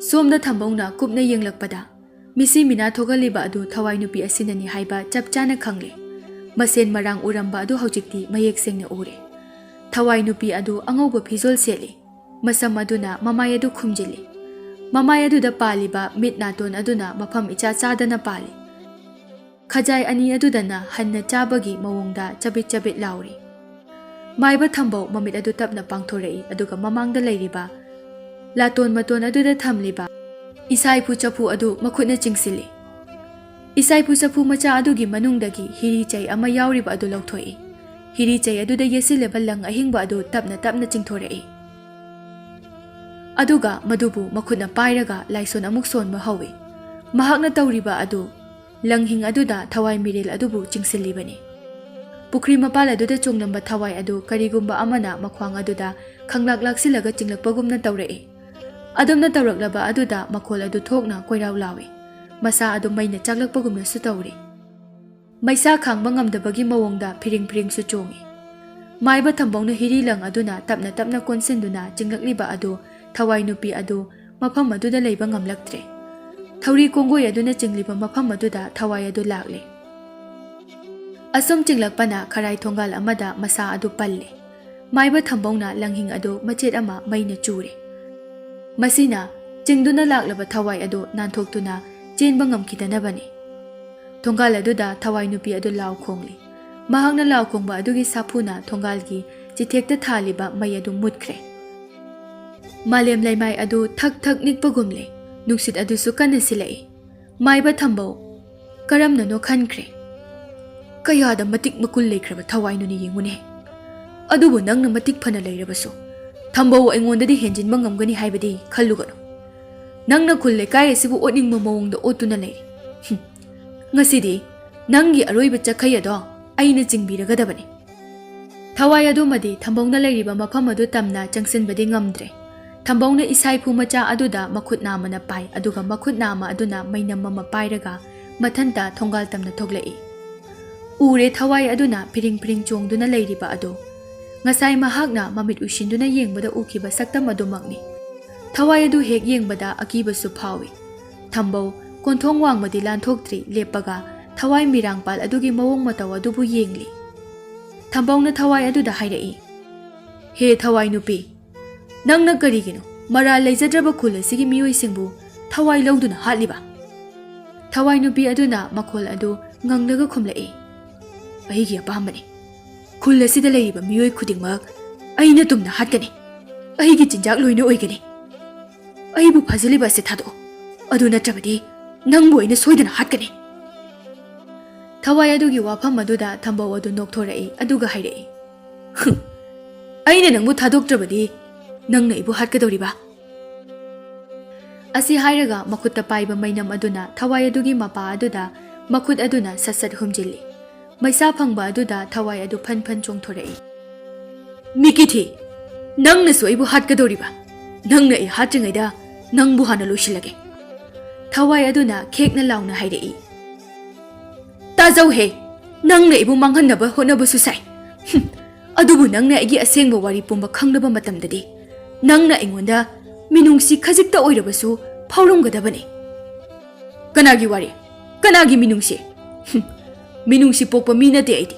ꯁꯣꯝꯗ ꯊꯝꯕꯧꯅ ꯀꯨꯞꯅ ꯌꯦꯡꯂꯛꯄꯗ ꯃꯤꯁꯤ ꯃꯤꯅꯥ ꯊꯣꯛꯍꯜꯂꯤꯕ ꯑꯗꯨ ꯊꯋꯥꯏ ꯅꯨꯄꯤ ꯑꯁꯤꯅꯅꯤ ꯍꯥꯏꯕ ꯆꯞ ꯆꯥꯅ ꯈꯪꯂꯤ꯫ ꯃꯁꯦꯟ ꯃꯔꯥꯡ ꯎꯔꯝꯕ ꯑꯗꯨ ꯍꯧꯖꯤꯛꯇꯤ ꯃꯌꯦꯛ ꯁꯦꯡꯅ ꯎꯔꯦ꯫ ꯊꯋꯥꯏ ꯅꯨꯄꯤ ꯑꯗꯨ ꯑꯉꯧꯕ ꯐꯤꯖꯣꯜ ꯁꯦꯠꯂꯤ꯫ ꯃꯁꯝ ꯑꯗꯨꯅ ꯃꯃꯥꯏ ꯑꯗꯨ ꯈꯨꯝꯖꯤꯜꯂꯤ꯫ ꯃꯃꯥꯏ ꯑꯗꯨꯗ ꯄꯥꯜꯂꯤꯕ ꯃꯤꯠ ꯅꯥꯇꯣꯟ ꯑꯗꯨꯅ ꯃꯐꯝ ꯏꯆꯥ ꯆꯥꯗꯅ ꯄꯥꯜꯂꯤ꯫ ꯈꯖꯥꯏ ꯑꯅꯤ ꯑꯗꯨꯗꯅ ꯍꯟꯅ ꯆꯥꯕꯒꯤ ꯃꯑꯣꯡꯗ ꯆꯕꯤꯠ ꯆꯕꯤꯠ ꯂꯥꯎꯔꯤ꯫ ꯃꯥꯏꯕ ꯊꯝꯕꯧ ꯃꯃꯤꯠ ꯑꯗꯨ ꯇꯞꯅ ꯄꯥꯡꯊꯣꯔꯛꯏ꯫ ꯑꯗꯨꯒ ꯃꯃꯥꯡꯗ ꯂꯩꯔꯤꯕ ꯂꯥꯇꯣꯟ ꯃꯇꯣꯟ ꯑꯗꯨꯗ ꯊꯝꯂꯤꯕ ꯏꯁꯥꯏꯐꯨ ꯆꯐꯨ ꯑꯗꯨ ꯃꯈꯨꯠꯅ ꯆꯤꯡꯁꯤꯜꯂꯤ꯫ ꯏꯁꯥꯏꯐꯨ ꯆꯐꯨ ꯃꯆꯥ ꯑꯗꯨꯒꯤ ꯃꯅꯨꯡꯗꯒꯤ ꯍꯤꯔꯤ ꯆꯩ ꯑꯃ ꯌꯥꯎꯔꯤꯕ ꯑꯗꯨ ꯂꯧꯊꯣꯛꯏ꯫ ꯍꯤꯔꯤ ꯆꯩ ꯑꯗꯨꯗ ꯌꯦꯠꯁꯤꯜꯂꯤꯕ ꯂꯪ ꯑꯍꯤꯡꯕ ꯑꯗꯨ ꯇꯞꯅ ꯇꯞꯅ ꯆꯤꯡꯊꯣꯔꯛꯏ꯫ ꯑꯗꯨꯒ ꯃꯗꯨꯕꯨ ꯃꯈꯨꯠꯅ ꯄꯥꯏꯔꯒ ꯂꯥꯏꯁꯣꯟ ꯑꯃꯨꯛ ꯁꯣꯟꯕ ꯍꯧꯏ꯫ ꯃꯍꯥꯛꯅ ꯇꯧꯔꯤꯕ ꯑꯗꯨ ꯂꯪꯍꯤꯡ ꯑꯗꯨꯗ ꯊꯋꯥꯏ ꯃꯤꯔꯦꯜ ꯑꯗꯨꯕꯨ ꯆꯤꯡꯁꯤꯜꯂꯤꯕꯅꯤ꯫ ꯄꯨꯈ꯭ꯔꯤ ꯃꯄꯥꯜ ꯑꯗꯨꯗ ꯆꯣꯡꯂꯝꯕ ꯊꯋꯥꯏ ꯑꯗꯨ ꯀꯔꯤꯒꯨꯝꯕ ꯑꯃꯅ ꯃꯈ꯭ꯋꯥꯡ ꯑꯗꯨꯗ ꯈꯪꯂꯥꯛ ꯂꯥꯛꯁꯤꯜꯂꯒ ꯆꯤꯡꯂꯛꯄꯒꯨꯝꯅ ꯇꯧꯔꯛꯏ꯫ ꯑꯗꯨꯝꯅ ꯇꯧꯔꯛꯂꯕ ꯑꯗꯨꯗ ꯃꯈꯣꯜ ꯑꯗꯨ ꯊꯣꯛꯅ ꯀꯣꯏꯔꯥꯎ ꯂꯥꯎꯏ꯫ ꯃꯁꯥ ꯑꯗꯨ ꯃꯩꯅ ꯆꯥꯛꯂꯛꯄꯒꯨꯝꯅꯁꯨ ꯇꯧꯔꯤ꯫ ꯃꯩꯁꯥ ꯈꯥꯡꯕ ꯉꯝꯗꯕꯒꯤ ꯃꯑꯣꯡꯗ ꯐꯤꯔꯤꯡ ꯐꯤꯔꯤꯡꯁꯨ ꯆꯣꯡꯏ꯫ ꯃꯥꯏꯕ ꯊꯝꯕꯧꯅ ꯍꯤꯔꯤ ꯂꯪ ꯑꯗꯨꯅ ꯇꯞꯅ ꯇꯞꯅ ꯀꯣꯟꯁꯤꯟꯗꯨꯅ ꯆꯤꯡꯂꯛꯂꯤꯕ ꯑꯗꯨ ꯊꯋꯥꯏ ꯅꯨꯄꯤ ꯑꯗꯨ ꯃꯐꯝ ꯑꯗꯨꯗ ꯂꯩꯕ ꯉꯝꯂꯛꯇ꯭ꯔꯦ꯫ ꯊꯧꯔꯤ ꯀꯣꯡꯒꯣꯏ ꯑꯗꯨꯅ ꯆꯤꯡꯂꯤꯕ ꯃꯐꯝ ꯑꯗꯨꯗ ꯊꯋꯥꯏ ꯑꯗꯨ ꯂꯥꯛꯂꯤ꯫ ꯑꯁꯨꯝ ꯆꯤꯡꯂꯛꯄꯅ ꯈꯔꯥꯏ ꯊꯣꯡꯒꯥꯜ ꯑꯃꯗ ꯃꯁꯥ ꯑꯗꯨ ꯄꯜꯂꯤ꯫ ꯃꯥꯏꯕ ꯊꯝꯕꯧꯅ ꯂꯪꯍꯤꯡ ꯑꯗꯨ ꯃꯆꯦꯠ ꯑꯃ ꯃꯩꯅ ꯆꯨꯔꯤ꯫ ꯃꯁꯤꯅ ꯆꯤꯡꯗꯨꯅ ꯂꯥꯛꯂꯕ ꯊꯋꯥꯏ ꯑꯗꯨ ꯅꯥꯟꯊꯣꯛꯇꯨꯅ ꯆꯦꯟꯕ ꯉꯝꯈꯤꯗꯅꯕꯅꯤ꯫ ꯊꯣꯡꯒꯥꯜ ꯑꯗꯨꯗ ꯊꯋꯥꯏ ꯅꯨꯄꯤ ꯑꯗꯨ ꯂꯥꯎ ꯈꯣꯡꯂꯤ꯫ ꯃꯍꯥꯛꯅ ꯂꯥꯎ ꯈꯣꯡꯕ ꯑꯗꯨꯒꯤ ꯁꯥꯐꯨꯅ ꯊꯣꯡꯒꯥꯜꯒꯤ ꯆꯤꯊꯦꯛꯇ ꯊꯥꯜꯂꯤꯕ ꯃꯩ ꯑꯗꯨ ꯃꯨꯠꯈ꯭ꯔꯦ꯫ ꯃꯥꯂꯦꯝ ꯂꯩꯃꯥꯏ ꯑꯗꯨ ꯊꯛ ꯊꯛ ꯅꯤꯛꯄꯒꯨꯝꯂꯦ꯫ ꯅꯨꯡꯁꯤꯠ ꯑꯗꯨꯁꯨ ꯀꯟꯅ ꯁꯤꯜꯂꯛꯏ꯫ ꯃꯥꯏꯕ ꯊꯝꯕꯧ ꯀꯔꯝꯅꯅꯣ ꯈꯟꯈ꯭ꯔꯦ꯫ ꯀꯌꯥꯗ ꯃꯇꯤꯛ ꯃꯀꯨꯜ ꯂꯩꯈ꯭ꯔꯕ ꯊꯋꯥꯏꯅꯣꯅꯤ ꯌꯦꯡꯉꯨꯅꯦ꯫ ꯑꯗꯨꯕꯨ ꯅꯪꯅ ꯃꯇꯤꯛ ꯐꯅ ꯂꯩꯔꯕꯁꯨ ꯊꯝꯕꯧ ꯑꯩꯉꯣꯟꯗꯗꯤ ꯍꯦꯟꯖꯤꯟꯕ ꯉꯝꯒꯅꯤ ꯍꯥꯏꯕꯗꯤ ꯈꯜꯂꯨꯒꯅꯨ꯫ ꯅꯪꯅ ꯈꯨꯜ ꯂꯩꯀꯥꯏ ꯑꯁꯤꯕꯨ ꯑꯣꯠꯅꯤꯡꯕ ꯃꯑꯣꯡꯗ ꯑꯣꯠꯇꯨꯅ ꯂꯩꯔꯤ꯫ ꯉꯁꯤꯗꯤ ꯅꯪꯒꯤ ꯑꯔꯣꯏꯕ ꯆꯈꯩ ꯑꯗꯣ ꯑꯩꯅ ꯆꯤꯡꯕꯤꯔꯒꯗꯕꯅꯤ꯫ ꯊꯋꯥꯏ ꯑꯗꯨꯃꯗꯤ ꯊꯝꯕꯧꯅ ꯂꯩꯔꯤꯕ ꯃꯐꯝ ꯑꯗꯨ ꯇꯝꯅ ꯆꯪꯁꯤꯟꯕꯗꯤ ꯉꯝꯗ꯭ꯔꯦ꯫ ꯊꯝꯕꯧꯅ ꯏꯁꯥꯏꯐꯨ ꯃꯆꯥ ꯑꯗꯨꯗ ꯃꯈꯨꯠ ꯅꯥꯝꯃꯅ ꯄꯥꯏ꯫ ꯑꯗꯨꯒ ꯃꯈꯨꯠ ꯅꯥꯝꯃ ꯑꯗꯨꯅ ꯃꯩꯅꯝ ꯑꯃ ꯄꯥꯏꯔꯒ ꯃꯊꯟꯇ ꯊꯣꯡꯒꯥꯜ ꯇꯝꯅ ꯊꯣꯛꯂꯛꯏ꯫ ꯎꯔꯦ ꯊꯋꯥꯏ ꯑꯗꯨꯅ ꯐꯤꯔꯤꯡ ꯐꯤꯔꯤꯡ ꯆꯣꯡꯗꯨꯅ ꯂꯩꯔꯤꯕ ꯑꯗꯨ ꯉꯁꯥꯏ ꯃꯍꯥꯛꯅ ꯃꯃꯤꯠ ꯎꯏꯁꯤꯟꯗꯨꯅ ꯌꯦꯡꯕꯗ ꯎꯈꯤꯕ ꯁꯛꯇꯝ ꯑꯗꯨꯃꯛꯅꯤ꯫ ꯊꯋꯥꯏ ꯑꯗꯨ ꯍꯦꯛ ꯌꯦꯡꯕꯗ ꯑꯀꯤꯕꯁꯨ ꯐꯥꯎꯏ꯫ ꯊꯝꯕꯧ ꯀꯣꯟꯊꯣꯡ ꯋꯥꯡꯃꯗꯤ ꯂꯥꯟꯊꯣꯛꯇ꯭ꯔꯤ ꯂꯦꯞꯄꯒ ꯊꯋꯥꯏ ꯃꯤꯔꯥꯡꯄꯥꯜ ꯑꯗꯨꯒꯤ ꯃꯑꯣꯡ ꯃꯇꯧ ꯑꯗꯨꯕꯨ ꯌꯦꯡꯂꯤ꯫ ꯊꯝꯕꯧꯅ ꯊꯋꯥꯏ ꯑꯗꯨꯗ ꯍꯥꯏꯔꯛꯏ, "ꯍꯦ ꯊꯋꯥꯏ ꯅꯨꯄꯤ, ꯅꯪꯅ ꯀꯔꯤꯒꯤꯅꯣ ꯃꯔꯥꯜ ꯂꯩꯖꯗ꯭ꯔꯕ ꯈꯨꯜ ꯑꯁꯤꯒꯤ ꯃꯤꯑꯣꯏꯁꯤꯡꯕꯨ ꯊꯋꯥꯏ ꯂꯧꯗꯨꯅ ꯍꯥꯠꯂꯤꯕ? ꯊꯋꯥꯏ ꯅꯨꯄꯤ ꯑꯗꯨꯅ ꯃꯈꯣꯜ ꯑꯗꯨ ꯉꯪꯂꯒ ꯈꯨꯝꯂꯛꯏ꯫ ꯑꯩꯒꯤ ꯑꯄꯥꯝꯕꯅꯤ꯫ ꯈꯨꯜ ꯑꯁꯤꯗ ꯂꯩꯔꯤꯕ ꯃꯤꯑꯣꯏ ꯈꯨꯗꯤꯡꯃꯛ ꯑꯩꯅ ꯇꯨꯝꯅ ꯍꯥꯠꯀꯅꯤ꯫ ꯑꯩꯒꯤ ꯆꯤꯟꯖꯥꯛ ꯂꯣꯏꯅ ꯑꯣꯏꯒꯅꯤ꯫ ꯑꯩꯕꯨ ꯐꯥꯖꯤꯜꯂꯤꯕ ꯑꯁꯤ ꯊꯥꯗꯣꯛꯑꯣ, ꯑꯗꯨ ꯅꯠꯇ꯭ꯔꯕꯗꯤ ꯅꯪꯕꯨ ꯑꯩꯅ ꯁꯣꯏꯗꯅ ꯍꯥꯠꯀꯅꯤ꯫ ꯊꯋꯥꯏ ꯑꯗꯨꯒꯤ ꯋꯥꯐꯝ ꯑꯗꯨꯗ ꯊꯝꯕꯧ ꯑꯗꯨ ꯅꯣꯛꯊꯣꯔꯛꯏ ꯑꯗꯨꯒ ꯍꯥꯏꯔꯛꯏ, ꯑꯩꯅ ꯅꯪꯕꯨ ꯊꯥꯗꯣꯛꯇ꯭ꯔꯕꯗꯤ ꯅꯪꯅ ꯑꯩꯕꯨ ꯍꯥꯠꯀꯗꯧꯔꯤꯕ? ꯑꯁꯤ ꯍꯥꯏꯔꯒ ꯃꯈꯨꯠꯇ ꯄꯥꯏꯕ ꯃꯩꯅꯝ ꯑꯗꯨꯅ ꯊꯋꯥꯏ ꯑꯗꯨꯒꯤ ꯃꯄꯥ ꯑꯗꯨꯗ ꯃꯈꯨꯠ ꯑꯗꯨꯅ ꯁꯠ ꯍꯨꯝꯖꯤꯜꯂꯤ꯫ ꯃꯩꯁꯥ ꯐꯪꯕ ꯑꯗꯨꯗ ꯊꯋꯥꯏ ꯑꯗꯨ ꯐꯟ ꯆꯣꯡꯊꯣꯔꯛꯏ꯫ ꯃꯤꯀꯤꯊꯤ, ꯅꯪꯅꯁꯨ ꯑꯩꯕꯨ ꯍꯥꯠꯀꯗꯧꯔꯤꯕ? ꯅꯪꯅ ꯑꯩ ꯍꯥꯠꯇ꯭ꯔꯤꯉꯩꯗ ꯅꯪꯕꯨ ꯍꯥꯟꯅ ꯂꯣꯏꯁꯤꯜꯂꯒꯦ꯫ ꯊꯋꯥꯏ ꯑꯗꯨꯅ ꯈꯦꯛꯅ ꯂꯥꯎꯅ ꯍꯥꯏꯔꯛꯏ꯫ ꯇꯥꯖꯧꯍꯦ, ꯅꯪꯅ ꯑꯩꯕꯨ ꯃꯥꯡꯍꯟꯅꯕ ꯍꯣꯠꯅꯕꯁꯨ ꯁꯥꯏ꯫ ꯑꯗꯨꯕꯨ ꯅꯪꯅ ꯑꯩꯒꯤ ꯑꯁꯦꯡꯕ ꯋꯥꯔꯤ ꯄꯨꯝꯕ ꯈꯪꯂꯕ ꯃꯇꯝꯗꯗꯤ ꯅꯪꯅ ꯑꯩꯉꯣꯟꯗ ꯃꯤꯅꯨꯡꯁꯤ ꯈꯖꯤꯛꯇ ꯑꯣꯏꯔꯕꯁꯨ ꯐꯥꯎꯔꯝꯒꯗꯕꯅꯤ꯫ ꯀꯅꯥꯒꯤ ꯋꯥꯔꯤ? ꯀꯅꯥꯒꯤ ꯃꯤꯅꯨꯡꯁꯤ? ꯃꯤꯅꯨꯡꯁꯤ ꯄꯣꯛꯄ ꯃꯤ ꯅꯠꯇꯦ ꯑꯩꯗꯤ꯫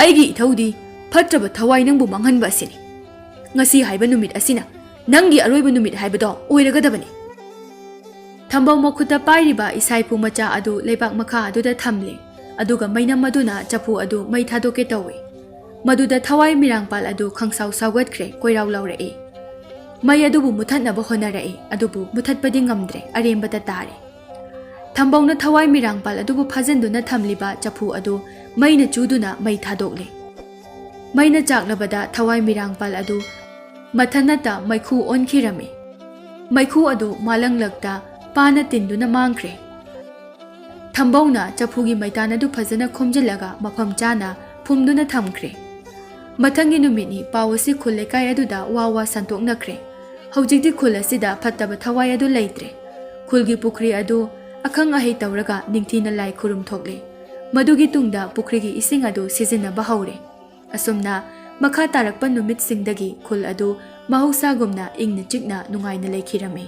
ꯑꯩꯒꯤ ꯏꯊꯧꯗꯤ ꯐꯠꯇ꯭ꯔꯕ ꯊꯋꯥꯏ ꯅꯪꯕꯨ ꯃꯥꯡꯍꯟꯕ ꯑꯁꯤꯅꯤ꯫ ꯉꯁꯤ ꯍꯥꯏꯕ ꯅꯨꯃꯤꯠ ꯑꯁꯤꯅ ꯅꯪꯒꯤ ꯑꯔꯣꯏꯕ ꯅꯨꯃꯤꯠ ꯍꯥꯏꯕꯗꯣ ꯑꯣꯏꯔꯒꯗꯕꯅꯤ꯫ ꯊꯝꯕꯧ ꯃꯈꯨꯠꯇ ꯄꯥꯏꯔꯤꯕ ꯏꯁꯥꯏꯄꯨ ꯃꯆꯥ ꯑꯗꯨ ꯂꯩꯕꯥꯛ ꯃꯈꯥ ꯑꯗꯨꯗ ꯊꯝꯂꯦ, ꯑꯗꯨꯒ ꯃꯩꯅꯝ ꯑꯗꯨꯅ ꯆꯐꯨ ꯑꯗꯨ ꯃꯩ ꯊꯥꯗꯣꯛꯀꯦ ꯇꯧꯏ꯫ ꯃꯗꯨꯗ ꯊꯋꯥꯏ ꯃꯤꯔꯥꯡꯄꯥꯜ ꯑꯗꯨ ꯈꯪꯁꯥꯎ ꯁꯥꯎꯒꯠꯈ꯭ꯔꯦ, ꯀꯣꯏꯔꯥꯎ ꯂꯥꯎꯔꯛꯏ꯫ ꯃꯩ ꯑꯗꯨꯕꯨ ꯃꯨꯊꯠꯅꯕ ꯍꯣꯠꯅꯔꯛꯏ, ꯑꯗꯨꯕꯨ ꯃꯨꯊꯠꯄꯗꯤ ꯉꯝꯗ꯭ꯔꯦ, ꯑꯔꯦꯝꯕꯗ ꯇꯥꯔꯦ꯫ ꯊꯝꯕꯧꯅ ꯊꯋꯥꯏ ꯃꯤꯔꯥꯡꯄꯥꯜ ꯑꯗꯨꯕꯨ ꯐꯥꯖꯤꯟꯗꯨꯅ ꯊꯝꯂꯤꯕ ꯆꯐꯨ ꯑꯗꯨ ꯃꯩꯅ ꯆꯨꯗꯨꯅ ꯃꯩ ꯊꯥꯗꯣꯛꯂꯦ꯫ ꯃꯩꯅ ꯆꯥꯛꯂꯕꯗ ꯊꯋꯥꯏ ꯃꯤꯔꯥꯡꯄꯥꯜ ꯑꯗꯨ ꯃꯊꯟꯅꯇ ꯃꯩꯈꯨ ꯑꯣꯟꯈꯤꯔꯝꯃꯤ꯫ ꯃꯩꯈꯨ ꯑꯗꯨ ꯃꯥꯂꯪꯂꯛꯇ ꯄꯥꯅ ꯇꯤꯟꯗꯨꯅ ꯃꯥꯡꯈ꯭ꯔꯦ꯫ ꯊꯝꯕꯧꯅ ꯆꯐꯨꯒꯤ ꯃꯩꯇꯥꯟ ꯑꯗꯨ ꯐꯖꯅ ꯈꯣꯝꯖꯤꯜꯂꯒ ꯃꯐꯝ ꯆꯥꯅ ꯐꯨꯝꯗꯨꯅ ꯊꯝꯈ꯭ꯔꯦ꯫ ꯃꯊꯪꯒꯤ ꯅꯨꯃꯤꯠꯅꯤ ꯄꯥꯎ ꯑꯁꯤ ꯈꯨꯜ ꯂꯩꯀꯥꯏ ꯑꯗꯨꯗ ꯋꯥ ꯁꯟꯇꯣꯛꯅꯈ꯭ꯔꯦ꯫ ꯍꯧꯖꯤꯛꯇꯤ ꯈꯨꯜ ꯑꯁꯤꯗ ꯐꯠꯇꯕ ꯊꯋꯥꯏ ꯑꯗꯨ ꯂꯩꯇ꯭ꯔꯦ꯫ ꯈꯨꯜꯒꯤ ꯄꯨꯈ꯭ꯔꯤ ꯑꯗꯨ ꯑꯈꯪ ꯑꯍꯩ ꯇꯧꯔꯒ ꯅꯤꯡꯊꯤꯅ ꯂꯥꯏ ꯈꯨꯔꯨꯝ ꯊꯣꯛꯂꯦ꯫ ꯃꯗꯨꯒꯤ ꯇꯨꯡꯗ ꯄꯨꯈ꯭ꯔꯤꯒꯤ ꯏꯁꯤꯡ ꯑꯗꯨ ꯁꯤꯖꯤꯟꯅꯕ ꯍꯧꯔꯦ꯫ ꯑꯁꯨꯝꯅ ꯃꯈꯥ ꯇꯥꯔꯛꯄ ꯅꯨꯃꯤꯠꯁꯤꯡꯗꯒꯤ ꯈꯨꯜ ꯑꯗꯨ ꯃꯍꯧꯁꯥꯒꯨꯝꯅ ꯏꯪꯅ ꯆꯤꯛꯅ ꯅꯨꯡꯉꯥꯏꯅ ꯂꯩꯈꯤꯔꯝꯃꯤ꯫